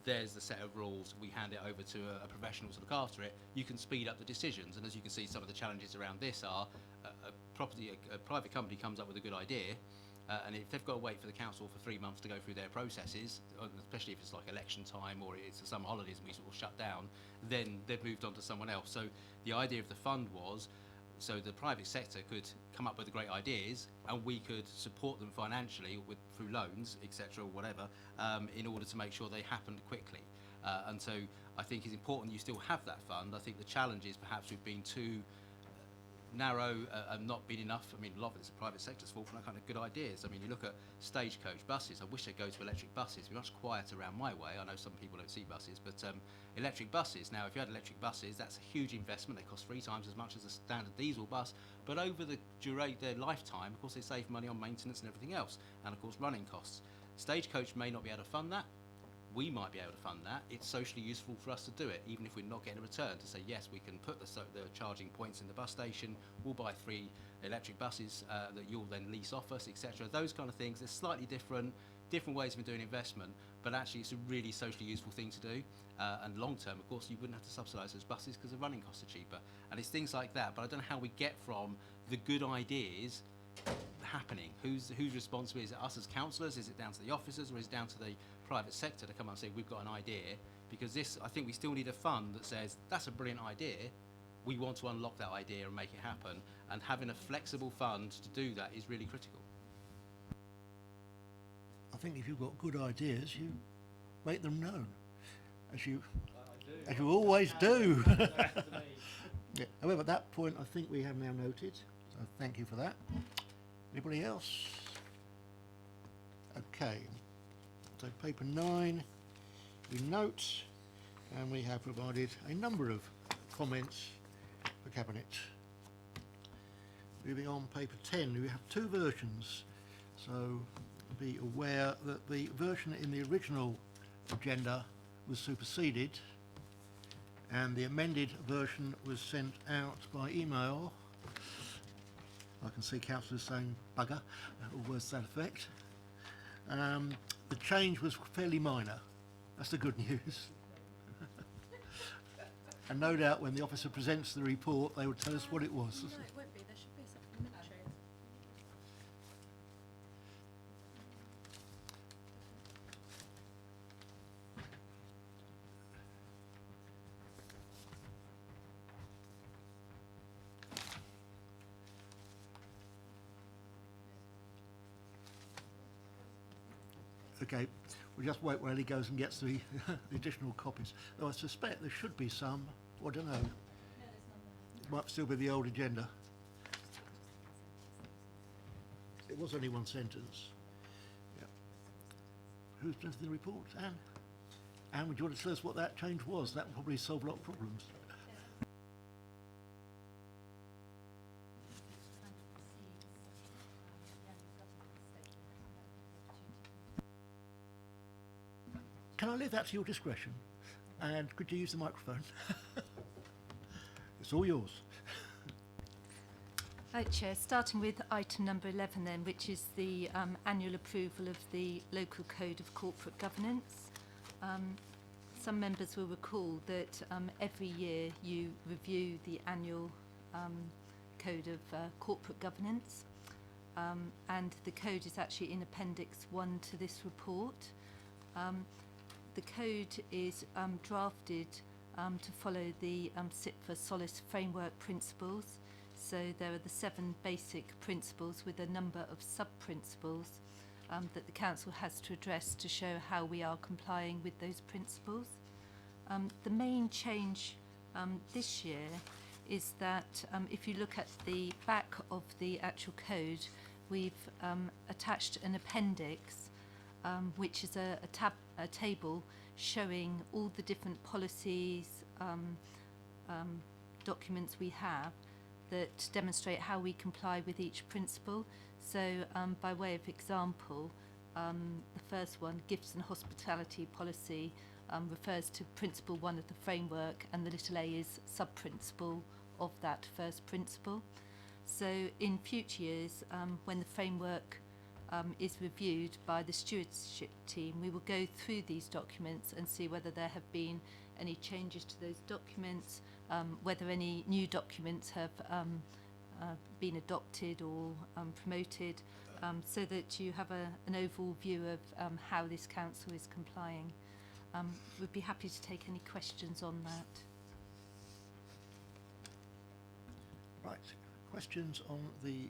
there's the set of rules, we hand it over to a professional to look after it, you can speed up the decisions. And as you can see, some of the challenges around this are a private company comes up with a good idea, and if they've got to wait for the council for 3 months to go through their processes, especially if it's like election time or it's the summer holidays and we sort of shut down, then they've moved on to someone else. So the idea of the fund was so the private sector could come up with the great ideas and we could support them financially through loans, etc., or whatever, in order to make sure they happened quickly. And so I think it's important you still have that fund. I think the challenge is perhaps we've been too narrow and not been enough. I mean, a lot of it's the private sector's fault for that kind of good ideas. I mean, you look at stagecoach buses. I wish they'd go to electric buses. It'd be much quieter around my way. I know some people don't see buses, but electric buses. Now, if you had electric buses, that's a huge investment. They cost 3 times as much as a standard diesel bus. But over their lifetime, of course, they save money on maintenance and everything else, and of course, running costs. Stagecoach may not be able to fund that. We might be able to fund that. It's socially useful for us to do it, even if we're not getting a return, to say, yes, we can put the charging points in the bus station, we'll buy 3 electric buses that you'll then lease off us, etc. Those kind of things. They're slightly different ways of doing investment, but actually it's a really socially useful thing to do. And long term, of course, you wouldn't have to subsidise those buses because the running costs are cheaper. And it's things like that, but I don't know how we get from the good ideas happening. Who's responsible? Is it us as councillors? Is it down to the officers, or is it down to the private sector to come up and say we've got an idea? Because this, I think we still need a fund that says that's a brilliant idea, we want to unlock that idea and make it happen, and having a flexible fund to do that is really critical. I think if you've got good ideas, you make them known, as you always do. Yeah. However, at that point, I think we have now noted, so thank you for that. Anybody else? Okay. So paper 9, we note, and we have provided a number of comments for Cabinet. Moving on, paper 10, we have 2 versions. So be aware that the version in the original agenda was superseded, and the amended version was sent out by email. I can see councillors saying bugger, or words to that effect. The change was fairly minor. That's the good news. And no doubt when the officer presents the report, they will tell us what it was. No, it won't be. There should be supplementary. Okay, we'll just wait while he goes and gets the additional copies. Though I suspect there should be some Well, I don't know. It might still be the old agenda. It was only one sentence. Yeah. Who's presenting the report? Anne? Anne, would you want to tell us what that change was? That would probably solve a lot of problems. Can I leave that to your discretion? And could you use the microphone? It's all yours. Right, Chair. Starting with item number 11 then, which is the annual approval of the local code of corporate governance. Some members will recall that every year you review the annual code of corporate governance, and the code is actually in Appendix 1 to this report. The code is drafted to follow the Sit for Solace framework principles. So there are the 7 basic principles with a number of sub-principles that the Council has to address to show how we are complying with those principles. The main change this year is that if you look at the back of the actual code, we've attached an appendix which is a table showing all the different policies, documents we have that demonstrate how we comply with each principle. So by way of example, the first one, gifts and hospitality policy, refers to principle 1 of the framework, and the little a is sub-principle of that first principle. So in future years, when the framework is reviewed by the stewardship team, we will go through these documents and see whether there have been any changes to those documents, whether any new documents have been adopted or promoted, so that you have an overall view of how this council is complying. We'd be happy to take any questions on that. Right. Questions on the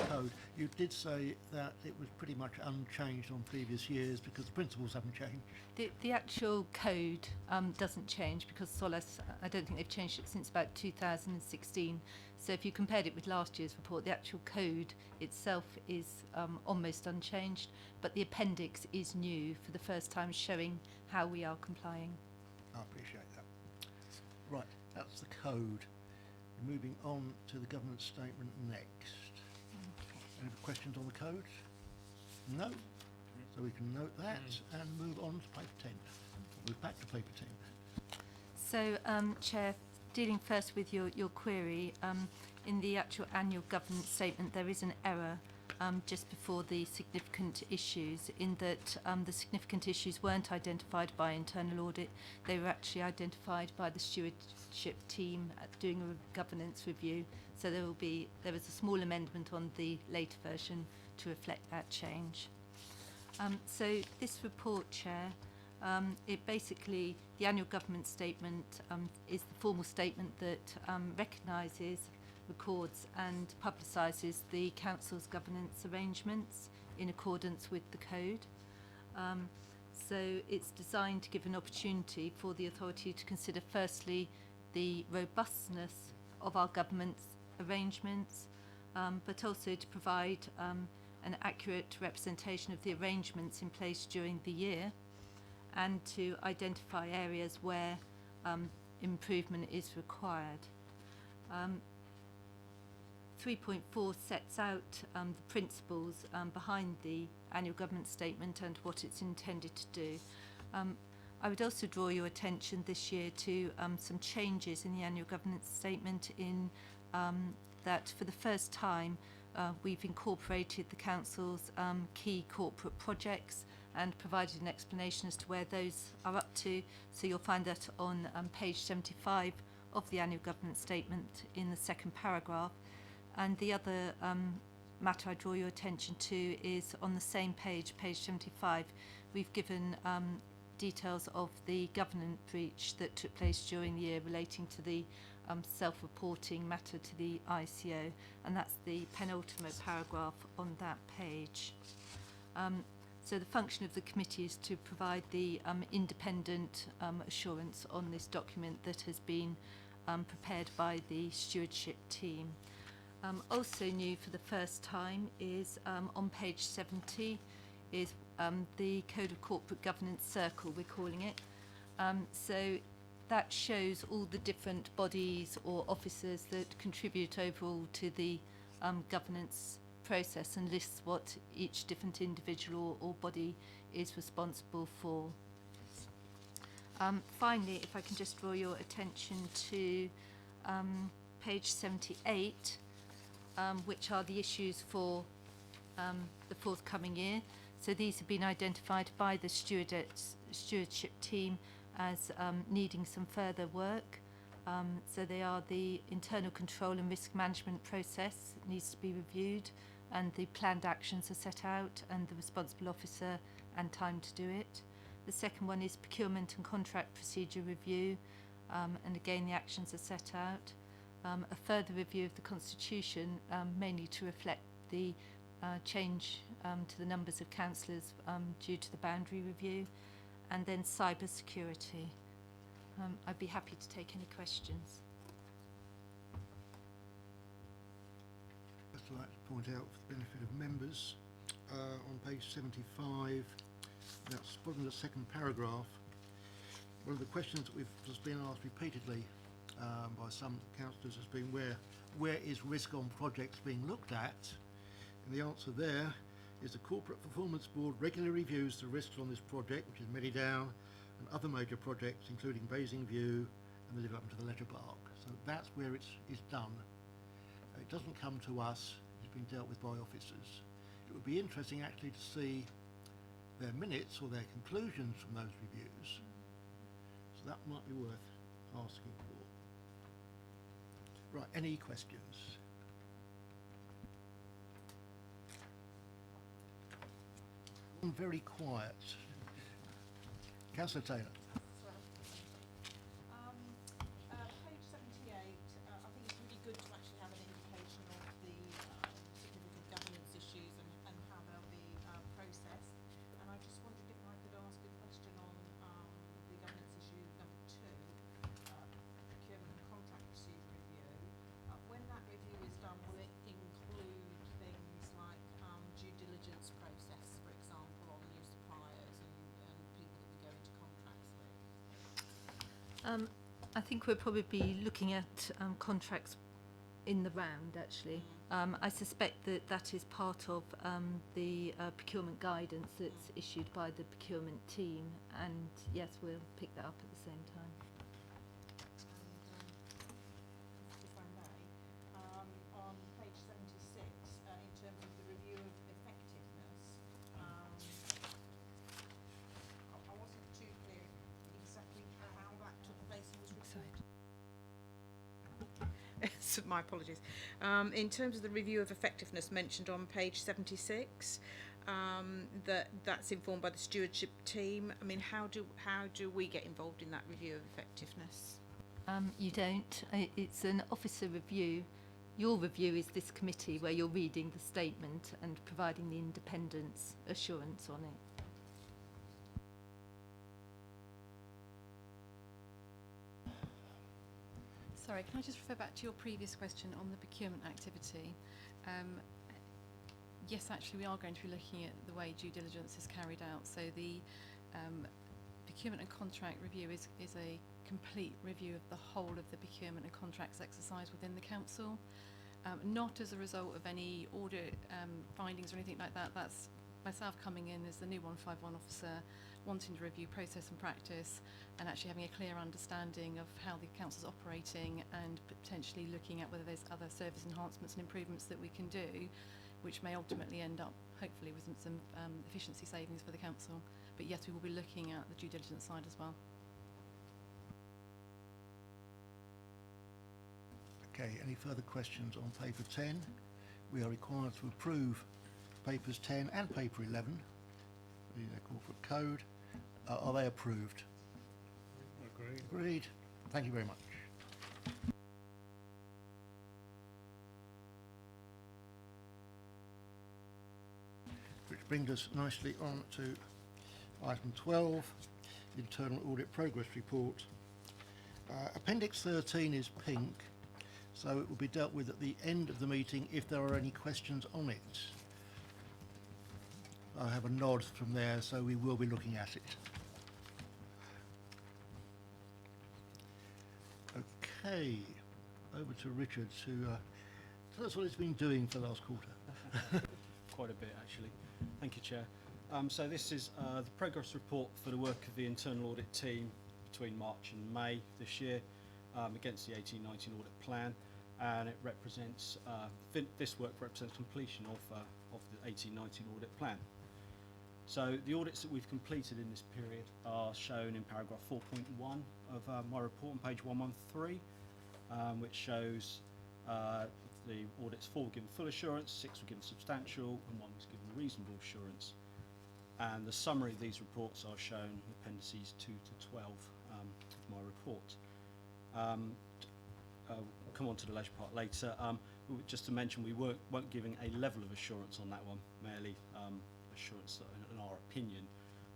code? You did say that it was pretty much unchanged on previous years because the principles haven't changed. The actual code doesn't change because Solace, I don't think they've changed it since about 2016. So if you compared it with last year's report, the actual code itself is almost unchanged, but the appendix is new for the first time, showing how we are complying. I appreciate that. Right, that's the code. Moving on to the governance statement next. Any questions on the code? No? So we can note that and move on to paper 10. Move back to paper 10. So, Chair, dealing first with your query, in the actual annual governance statement there is an error just before the significant issues, in that the significant issues weren't identified by internal audit, they were actually identified by the stewardship team doing a governance review. So there is a small amendment on the later version to reflect that change. So this report, Chair, it basically, the annual government statement is the formal statement that recognises, records and publicises the Council's governance arrangements in accordance with the code. So it's designed to give an opportunity for the authority to consider firstly the robustness of our government's arrangements, but also to provide an accurate representation of the arrangements in place during the year, and to identify areas where improvement is required. 3.4 sets out the principles behind the annual government statement and what it's intended to do. I would also draw your attention this year to some changes in the annual governance statement, in that for the first time we've incorporated the Council's key corporate projects and provided an explanation as to where those are up to. So you'll find that on page 75 of the annual governance statement in the second paragraph. And the other matter I draw your attention to is on the same page, page 75, we've given details of the governance breach that took place during the year relating to the self-reporting matter to the ICO, and that's the penultimate paragraph on that page. So the function of the committee is to provide the independent assurance on this document that has been prepared by the stewardship team. Also new for the first time is on page 70 is the Code of Corporate Governance Circle, we're calling it. So that shows all the different bodies or officers that contribute overall to the governance process and lists what each different individual or body is responsible for. Finally, if I can just draw your attention to page 78, which are the issues for the forthcoming year. So these have been identified by the stewardship team as needing some further work. So they are the internal control and risk management process needs to be reviewed, and the planned actions are set out, and the responsible officer and time to do it. The second one is procurement and contract procedure review, and again the actions are set out. A further review of the constitution, mainly to reflect the change to the numbers of councillors due to the boundary review, and then cyber security. I'd be happy to take any questions. Just like to point out for the benefit of members, on page 75, that's bottom of the second paragraph, one of the questions that we've just been asked repeatedly by some councillors has been where is risk on projects being looked at? And the answer there is the Corporate Performance Board regularly reviews the risks on this project, which is Medidown, and other major projects, including Basingview and the development of the letterbark. So that's where it's done. It doesn't come to us, it's been dealt with by officers. It would be interesting actually to see their minutes or their conclusions from those reviews. So that might be worth asking for. Right, any questions? I'm very quiet. Councillor Taylor. Page 78, I think it's really good to actually have an indication of the significant governance issues and how they'll be processed. And I just wondered if I could ask a question on the governance issue number 2, procurement and contract procedure review. When that review is done, will it include things like due diligence process, for example, on new suppliers and people that we go into contracts with? I think we'll probably be looking at contracts in the round, actually. I suspect that that is part of the procurement guidance that's issued by the procurement team, and yes, we'll pick that up at the same time. If I may, on page 76, in terms of the review of effectiveness, I wasn't too clear exactly how that took place in this report. So my apologies. In terms of the review of effectiveness mentioned on page 76, that's informed by the stewardship team. I mean, how do we get involved in that review of effectiveness? You don't. It's an officer review. Your review is this committee where you're reading the statement and providing the independence assurance on it. Sorry, can I just refer back to your previous question on the procurement activity? Yes, actually, we are going to be looking at the way due diligence is carried out. So the procurement and contract review is a complete review of the whole of the procurement and contracts exercise within the council. Not as a result of any audit findings or anything like that. That's myself coming in as the new 151 officer, wanting to review process and practice and actually having a clear understanding of how the council's operating and potentially looking at whether there's other service enhancements and improvements that we can do, which may ultimately end up hopefully with some efficiency savings for the council. But yes, we will be looking at the due diligence side as well. Okay, any further questions on paper 10? We are required to approve papers 10 and paper 11, the corporate code. Are they approved? Agreed. Agreed. Thank you very much. Which brings us nicely on to item 12, Internal Audit Progress Report. Appendix 13 is pink, so it will be dealt with at the end of the meeting if there are any questions on it. I have a nod from there, so we will be looking at it. Okay, over to Richard to tell us what it's been doing for the last quarter. Quite a bit, actually. Thank you, Chair. So this is the progress report for the work of the internal audit team between March and May this year against the 18-19 audit plan, and it represents this work represents completion of the 18-19 audit plan. So the audits that we've completed in this period are shown in paragraph 4.1 of my report on page 113, which shows the audits 4 were given full assurance, 6 were given substantial, and 1 was given reasonable assurance. And the summary of these reports are shown in appendices 2 to 12 of my report. We'll come on to the leisure part later. Just to mention, we weren't giving a level of assurance on that one, merely assurance that, in our opinion,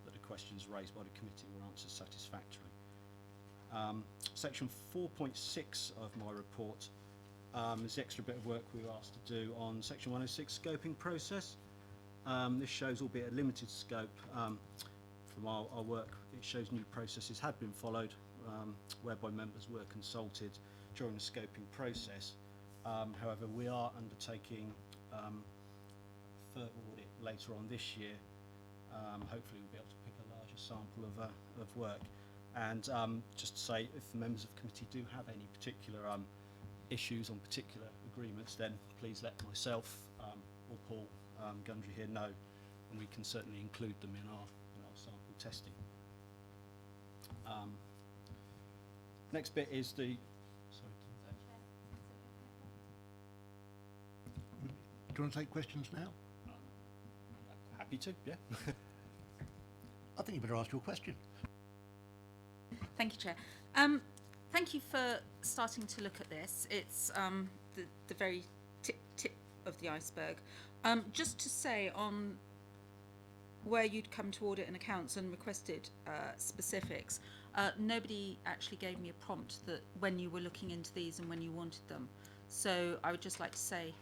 that the questions raised by the committee were answered satisfactorily. Section 4.6 of my report is the extra bit of work we were asked to do on Section 106 scoping process. This shows, albeit a limited scope, from our work, it shows new processes had been followed, whereby members were consulted during the scoping process. However, we are undertaking further audit later on this year. Hopefully we'll be able to pick a larger sample of work. And just to say, if the members of the committee do have any particular issues on particular agreements, then please let myself or Paul Gundry here know, and we can certainly include them in our sample testing. Next bit is the. Sorry. Do you want to take questions now? Happy to, yeah. I think you better ask your question. Thank you, Chair. Thank you for starting to look at this. It's the very tip of the iceberg. Just to say on where you'd come to audit and accounts and requested specifics, nobody actually gave me a prompt that when you were looking into these and when you wanted them. So I would just like to say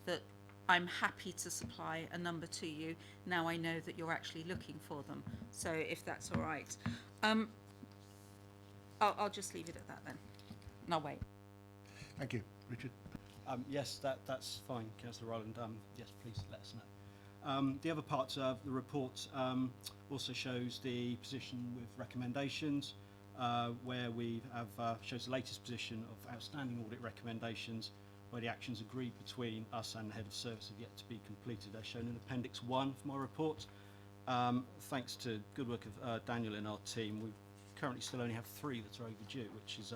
that I'm happy to supply a number to you. Now I know that you're actually looking for them. So if that's all right. I'll just leave it at that then. And I'll wait. Thank you, Richard. Yes, that's fine, Councillor Rowland. Yes, please let us know. The other part of the report also shows the position with recommendations, where we have shows the latest position of outstanding audit recommendations, where the actions agreed between us and the head of service have yet to be completed. They're shown in Appendix 1 of my report. Thanks to good work of Daniel and our team, we currently still only have 3 that are overdue, which is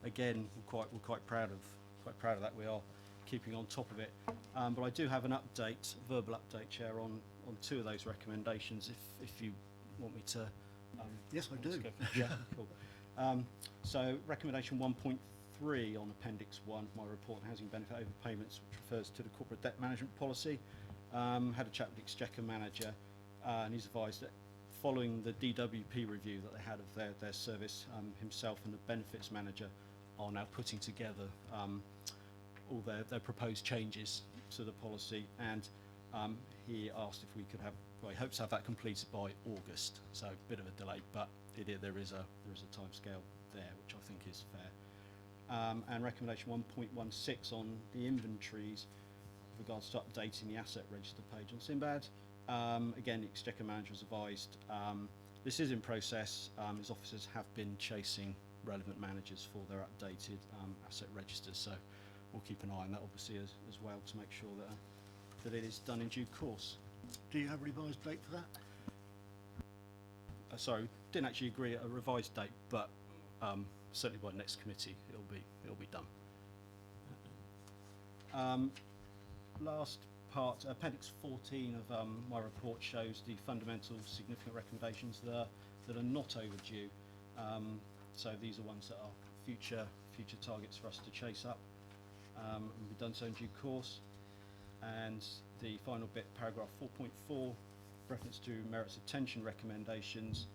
again we're quite proud of. Quite proud of that. We are keeping on top of it. But I do have an update, verbal update, Chair, on 2 of those recommendations. If you want me to. Yes, I do. Yeah, cool. So recommendation 1.3 on Appendix 1 of my report on housing benefit overpayments, which refers to the corporate debt management policy. Had a chat with the Exchequer manager, and he's advised that following the DWP review that they had of their service, himself and the benefits manager are now putting together all their proposed changes to the policy, and he asked if we could have, well, he hopes to have that completed by August, so a bit of a delay, but there is a time scale there, which I think is fair. And recommendation 1.16 on the inventories with regards to updating the asset register page on Sinbad. Again, the Exchequer manager has advised this is in process. His officers have been chasing relevant managers for their updated asset registers, so we'll keep an eye on that obviously as well to make sure that it is done in due course. Do you have a revised date for that? Sorry, didn't actually agree at a revised date, but certainly by next committee it'll be done. Last part, Appendix 14 of my report shows the fundamental significant recommendations that are not overdue. So these are ones that are future targets for us to chase up. And we've done so in due course. And the final bit, paragraph 4.4, reference to merits of tension recommendations.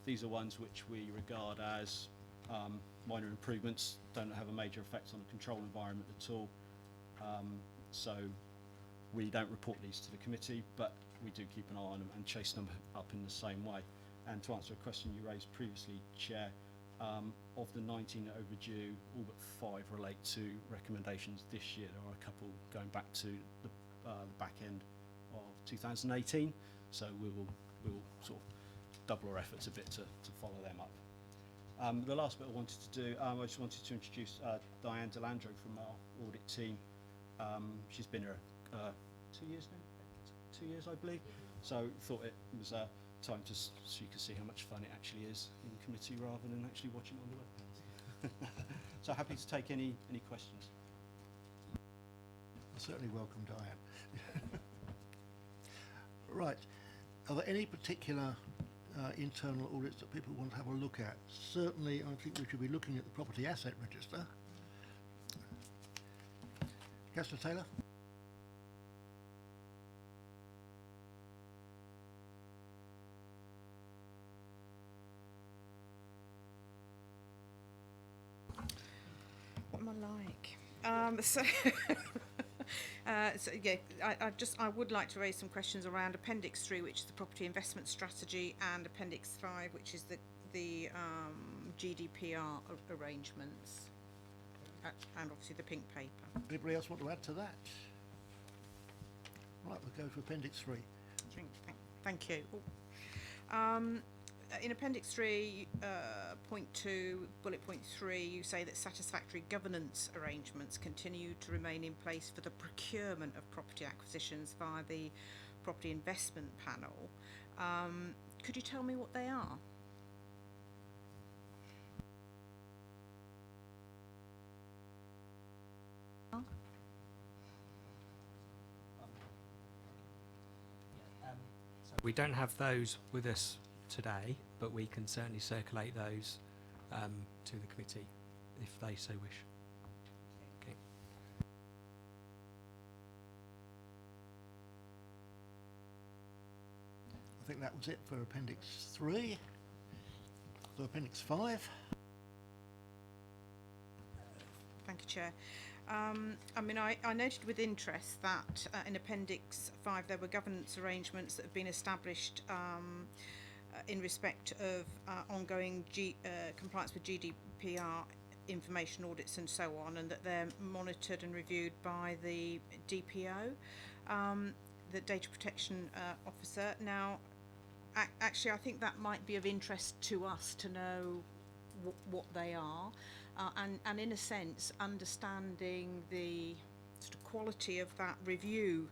These are ones which we regard as minor improvements, don't have a major effect on the control environment at all. So we don't report these to the committee, but we do keep an eye on them and chase them up in the same way. And to answer a question you raised previously, Chair, of the 19 that are overdue, all but 5 relate to recommendations this year. There are a couple going back to the back end of 2018, so we will sort of double our efforts a bit to follow them up. The last bit I wanted to do, I just wanted to introduce Diane Delandro from our audit team. She's been here 2 years now, 2 years I believe, so thought it was time to so you can see how much fun it actually is in committee rather than actually watching it on the webcast. So happy to take any questions. You're certainly welcome, Diane. Right. Are there any particular internal audits that people want to have a look at? Certainly, I think we should be looking at the property asset register. Councillor Taylor? What am I like? So yeah, I would like to raise some questions around Appendix 3, which is the property investment strategy, and Appendix 5, which is the GDPR arrangements, and obviously the pink paper. Anybody else want to add to that? Right, we'll go to Appendix 3. Thank you. In Appendix 3, point 2, bullet point 3, you say that satisfactory governance arrangements continue to remain in place for the procurement of property acquisitions via the Property Investment Panel. Could you tell me what they are? We don't have those with us today, but we can certainly circulate those to the committee if they so wish. Okay. I think that was it for Appendix 3. So Appendix 5. Thank you, Chair. I mean, I noted with interest that in Appendix 5 there were governance arrangements that have been established in respect of ongoing compliance with GDPR information audits and so on, and that they're monitored and reviewed by the DPO, the Data Protection Officer. Now, actually, I think that might be of interest to us to know what they are, and in a sense, understanding the sort of quality of that review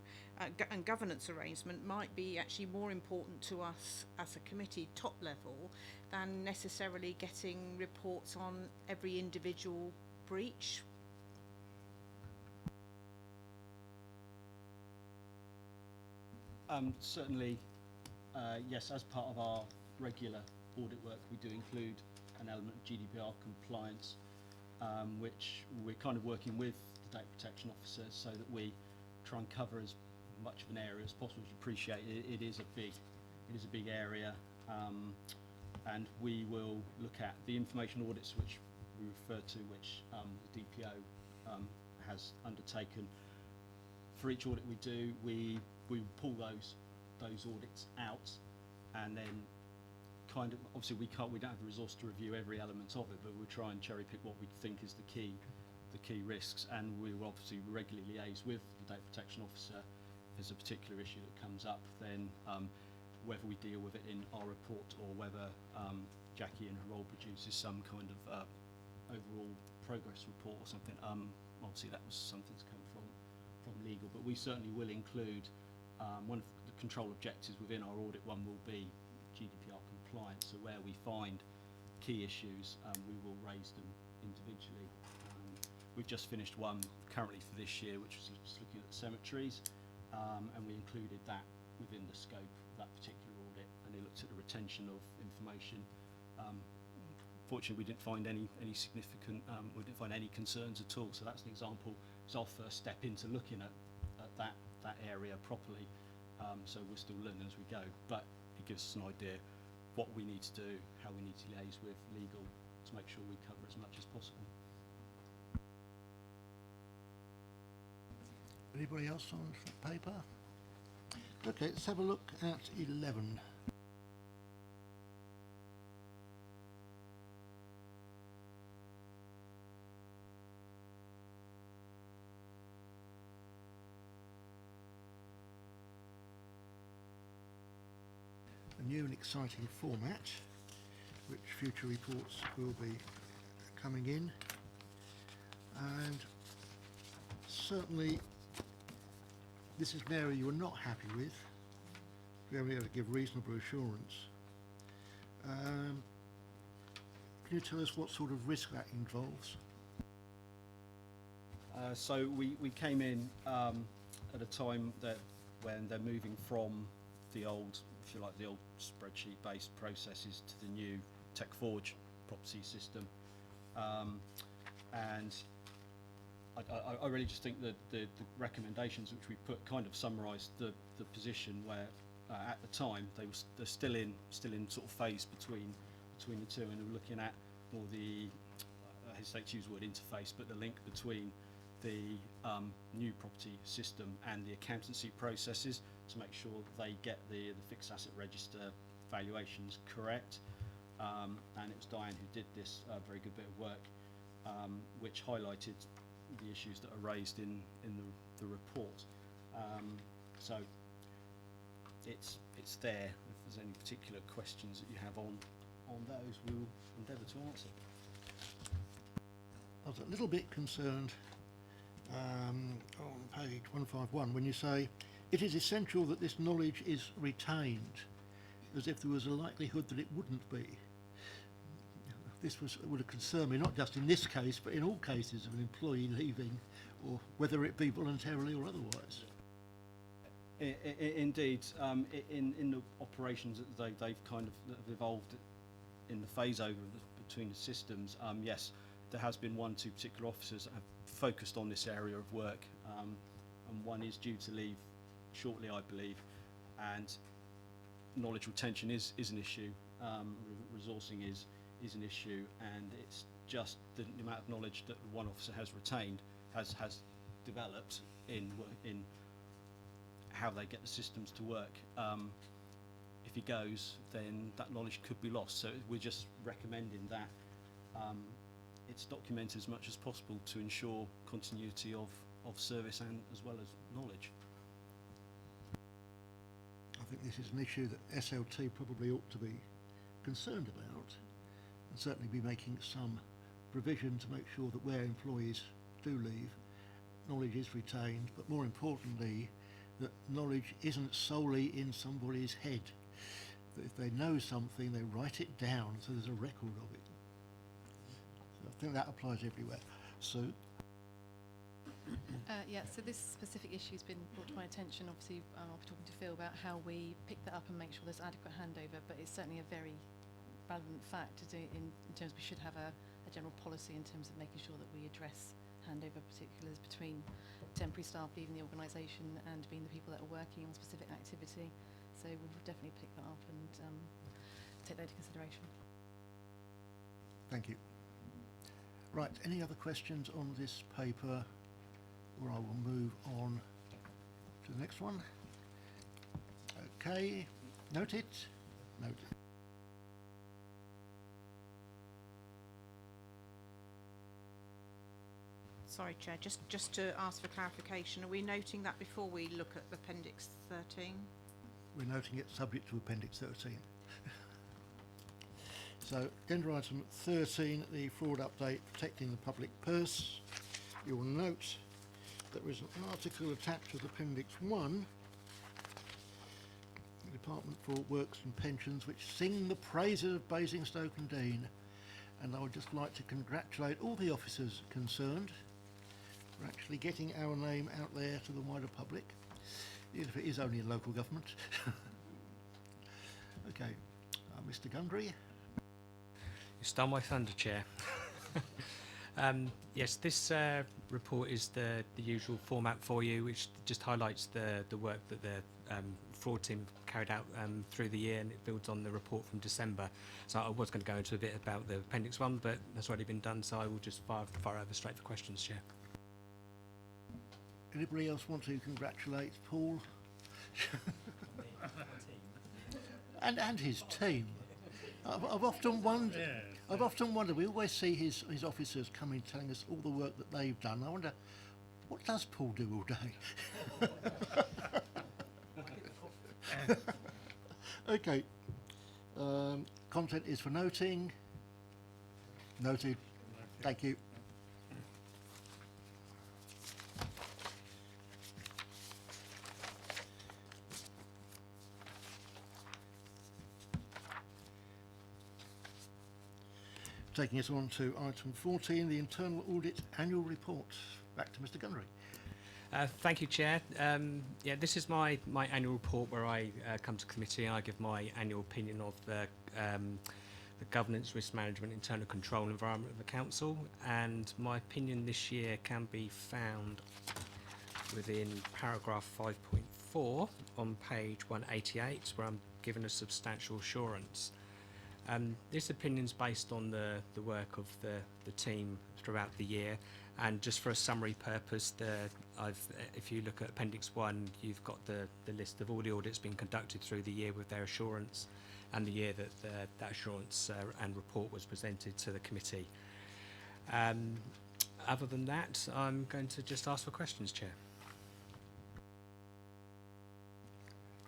and governance arrangement might be actually more important to us as a committee top level than necessarily getting reports on every individual breach. Certainly, yes, as part of our regular audit work, we do include an element of GDPR compliance, which we're kind of working with the Data Protection Officer so that we try and cover as much of an area as possible. As you appreciate, it is a big area, and we will look at the information audits which we refer to, which the DPO has undertaken. For each audit we do, we pull those audits out, and then kind of, obviously we don't have the resource to review every element of it, but we'll try and cherry pick what we think is the key risks, and we will obviously regularly liaise with the Data Protection Officer. If there's a particular issue that comes up, then whether we deal with it in our report or whether Jackie in her role produces some kind of overall progress report or something. Obviously that was something to come from legal, but we certainly will include one of the control objectives within our audit one will be GDPR compliance. So where we find key issues, we will raise them individually. We've just finished one currently for this year, which was just looking at the cemeteries, and we included that within the scope of that particular audit, and it looked at the retention of information. Fortunately, we didn't find any significant, we didn't find any concerns at all. So that's an example. It's our first step into looking at that area properly. So we're still learning as we go, but it gives us an idea what we need to do, how we need to liaise with legal to make sure we cover as much as possible. Anybody else on the paper? Okay, let's have a look at 11. A new and exciting format, which future reports will be coming in, and certainly this is an area you are not happy with. We are able to give reasonable assurance. Can you tell us what sort of risk that involves? So we came in at a time that when they're moving from the old, if you like, the old spreadsheet-based processes to the new TechForge property system, and I really just think that the recommendations which we put kind of summarised the position where at the time they're still in sort of phase between the two, and we're looking at more the I hesitate to use the word interface, but the link between the new property system and the accountancy processes to make sure they get the fixed asset register valuations correct. And it was Diane who did this very good bit of work, which highlighted the issues that are raised in the report. So it's there. If there's any particular questions that you have on those, we will endeavour to answer. I was a little bit concerned on page 151 when you say it is essential that this knowledge is retained, as if there was a likelihood that it wouldn't be. This would have concerned me, not just in this case, but in all cases of an employee leaving, or whether it be voluntarily or otherwise. Indeed, in the operations that they've kind of evolved in the phase over between the systems, yes, there has been 1 or 2 particular officers that have focused on this area of work, and one is due to leave shortly, I believe, and knowledge retention is an issue, resourcing is an issue, and it's just the amount of knowledge that one officer has retained has developed in how they get the systems to work. If he goes, then that knowledge could be lost, so we're just recommending that it's documented as much as possible to ensure continuity of service and as well as knowledge. I think this is an issue that SLT probably ought to be concerned about, and certainly be making some provision to make sure that where employees do leave, knowledge is retained, but more importantly, that knowledge isn't solely in somebody's head. That if they know something, they write it down so there's a record of it. So I think that applies everywhere. So Yeah, so this specific issue has been brought to my attention. Obviously, I'll be talking to Phil about how we pick that up and make sure there's adequate handover, but it's certainly a very relevant fact to do in terms we should have a general policy in terms of making sure that we address handover particulars between temporary staff leaving the organisation and being the people that are working on specific activity. So we'll definitely pick that up and take that into consideration. thank you. Right, any other questions on this paper, or I will move on to the next one. Okay, noted. Noted. Sorry, Chair, just to ask for clarification, are we noting that before we look at Appendix 13? We're noting it subject to Appendix 13. So, agenda item 13, the fraud update protecting the public purse. You'll note there is an article attached to Appendix 1, the Department for Works and Pensions, which sing the praises of Basingstoke and Dean. And I would just like to congratulate all the officers concerned for actually getting our name out there to the wider public, even if it is only in local government. Okay, Mr. Gundry. You stole my thunder, Chair. Yes, this report is the usual format for you, which just highlights the work that the fraud team carried out through the year, and it builds on the report from December. So I was going to go into a bit about the Appendix 1, but that's already been done, so I will just fire over straight for questions, Chair. Anybody else want to congratulate Paul? and his team. I've often wondered, we always see his officers coming telling us all the work that they've done. I wonder, what does Paul do all day? Okay. Content is for noting. Noted. Thank you. Taking us on to item 14, the Internal Audit Annual Report. Back to Mr Gunnery. Thank you, Chair. Yeah, this is my annual report where I come to committee and I give my annual opinion of the governance, risk management, internal control environment of the council. And my opinion this year can be found within paragraph 5.4 on page 188, where I'm given a substantial assurance. This opinion is based on the work of the team throughout the year, and just for a summary purpose, if you look at Appendix 1, you've got the list of all the audits being conducted through the year with their assurance, and the year that that assurance and report was presented to the committee. Other than that, I'm going to just ask for questions, Chair.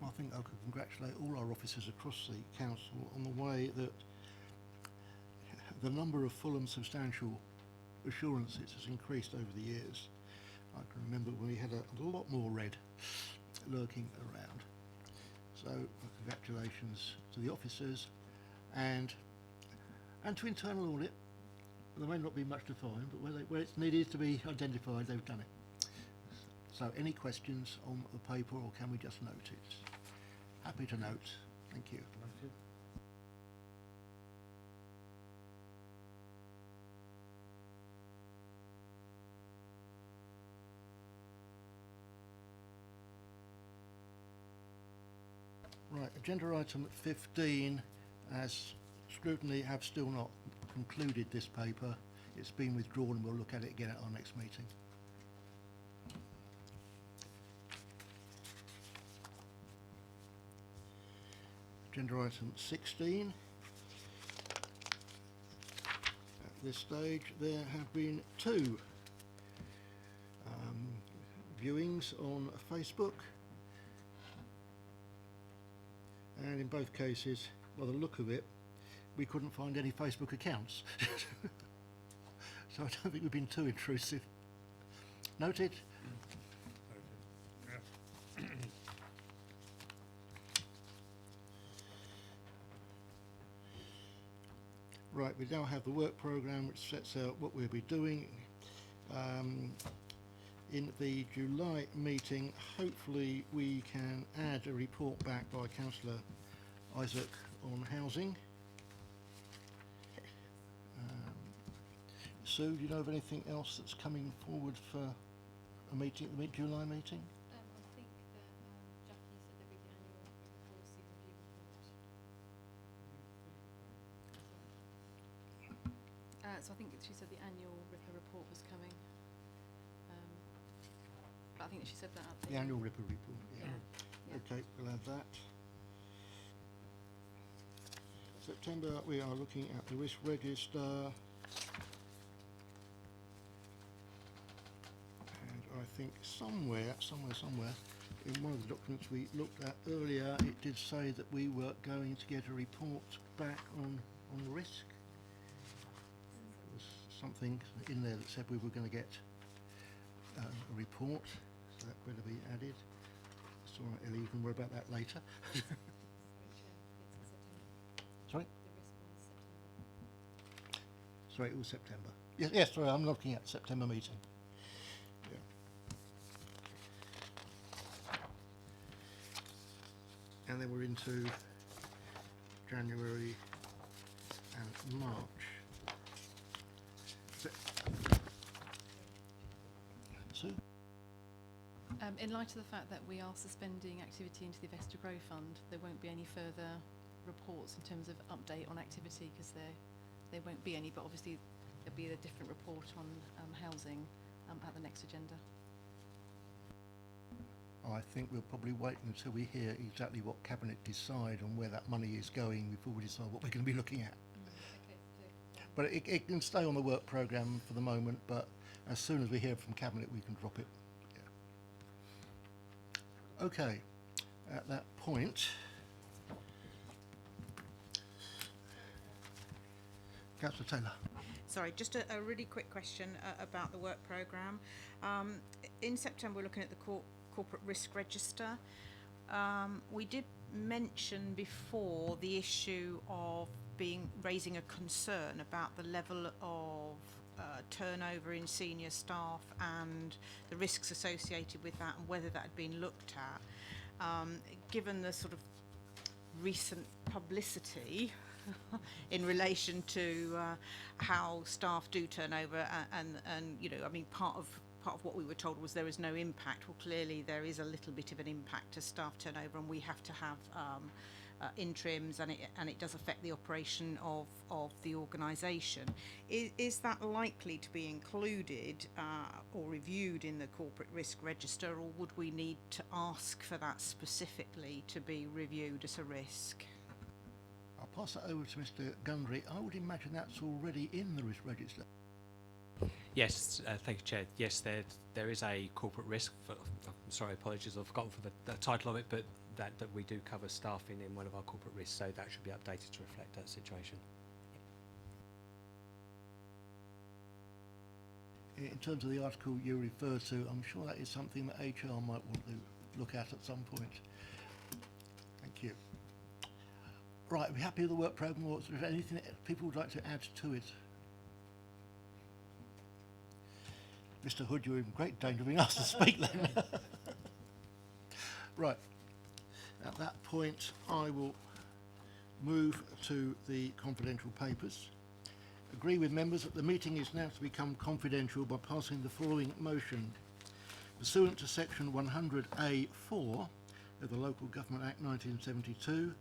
I think I could congratulate all our officers across the council on the way that the number of full and substantial assurances has increased over the years. I can remember when we had a lot more red lurking around. So congratulations to the officers and to internal audit. There may not be much to find, but where it's needed to be identified, they've done it. So any questions on the paper, or can we just note it? Happy to note. Thank you. Right, agenda item 15, as scrutiny have still not concluded this paper. It's been withdrawn and we'll look at it again at our next meeting. Agenda item 16. At this stage there have been two viewings on Facebook, and in both cases, by the look of it, we couldn't find any Facebook accounts. So I don't think we've been too intrusive. Noted. Right, we now have the work programme which sets out what we'll be doing. In the July meeting, hopefully we can add a report back by Councillor Isaac on housing. Sue, do you know of anything else that's coming forward for a meeting, the July meeting? I think that Jackie said there'd be the annual policy review report. So I think she said the annual RIPA report was coming. But I think that she said that at The annual RIPA report, yeah. Yeah. Okay, we'll add that. September, we are looking at the risk register. And I think somewhere, in one of the documents we looked at earlier, it did say that we were going to get a report back on risk. There was something in there that said we were going to get a report, so that better be added. It's all right, Ellie, you can worry about that later. Sorry? Sorry, it was September. Yes, sorry, I'm looking at September meeting. Yeah. And then we're into January and March. Sue? In light of the fact that we are suspending activity into the Investor Grow Fund, there won't be any further reports in terms of update on activity because there won't be any, but obviously there'll be a different report on housing at the next agenda. I think we'll probably wait until we hear exactly what Cabinet decide on where that money is going before we decide what we're going to be looking at. But it can stay on the work programme for the moment, but as soon as we hear from Cabinet we can drop it. Yeah. Okay, at that point, Councillor Taylor. Sorry, just a really quick question about the work programme. In September, we're looking at the corporate risk register. We did mention before the issue of raising a concern about the level of turnover in senior staff and the risks associated with that and whether that had been looked at. Given the sort of recent publicity in relation to how staff do turn over and you know, I mean, part of what we were told was there is no impact. Well, clearly there is a little bit of an impact to staff turnover, and we have to have interims, and it does affect the operation of the organisation. Is that likely to be included or reviewed in the corporate risk register, or would we need to ask for that specifically to be reviewed as a risk? I'll pass that over to Mr. Gundry. I would imagine that's already in the risk register. Yes, thank you, Chair. Yes, there is a corporate risk. I'm sorry, apologies, I've forgotten for the title of it, but that we do cover staffing in one of our corporate risks, so that should be updated to reflect that situation. In terms of the article you refer to, I'm sure that is something that HR might want to look at some point. Thank you. Right, are we happy with the work programme, or is there anything that people would like to add to it? Mr. Hood, you're in great danger of being asked to speak then. Right, at that point I will move to the confidential papers. Agree with members that the meeting is now to become confidential by passing the following motion. Pursuant to section 100A(4) of the Local Government Act 1972,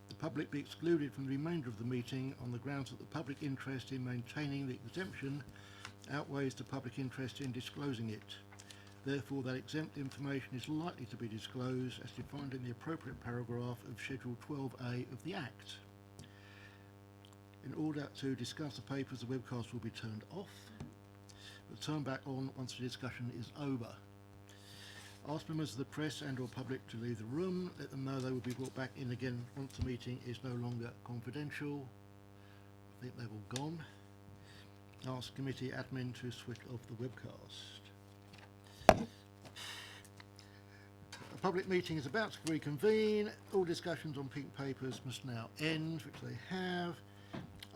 the public be excluded from the remainder of the meeting on the grounds that the public interest in maintaining the exemption outweighs the public interest in disclosing it. Therefore, that exempt information is likely to be disclosed as defined in the appropriate paragraph of Schedule 12A of the Act. In order to discuss the papers, the webcast will be turned off, but turned back on once the discussion is over. Ask members of the press and or public to leave the room. Let them know they will be brought back in again once the meeting is no longer confidential. I think they've all gone. Ask committee admin to switch off the webcast. A public meeting is about to reconvene. All discussions on pink papers must now end, which they have.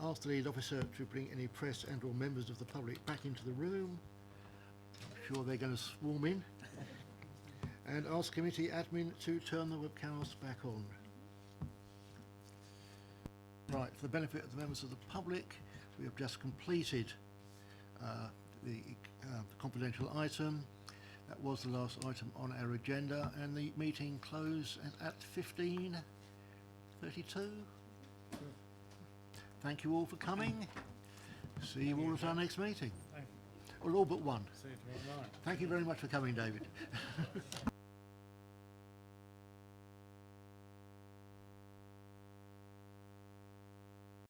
Ask the lead officer to bring any press and or members of the public back into the room. I'm sure they're going to swarm in. And ask committee admin to turn the webcast back on. Right, for the benefit of the members of the public, we have just completed the confidential item. That was the last item on our agenda, and the meeting closed at 15:32. Thank you all for coming. See you all at our next meeting. Well, all but one. Thank you very much for coming, David.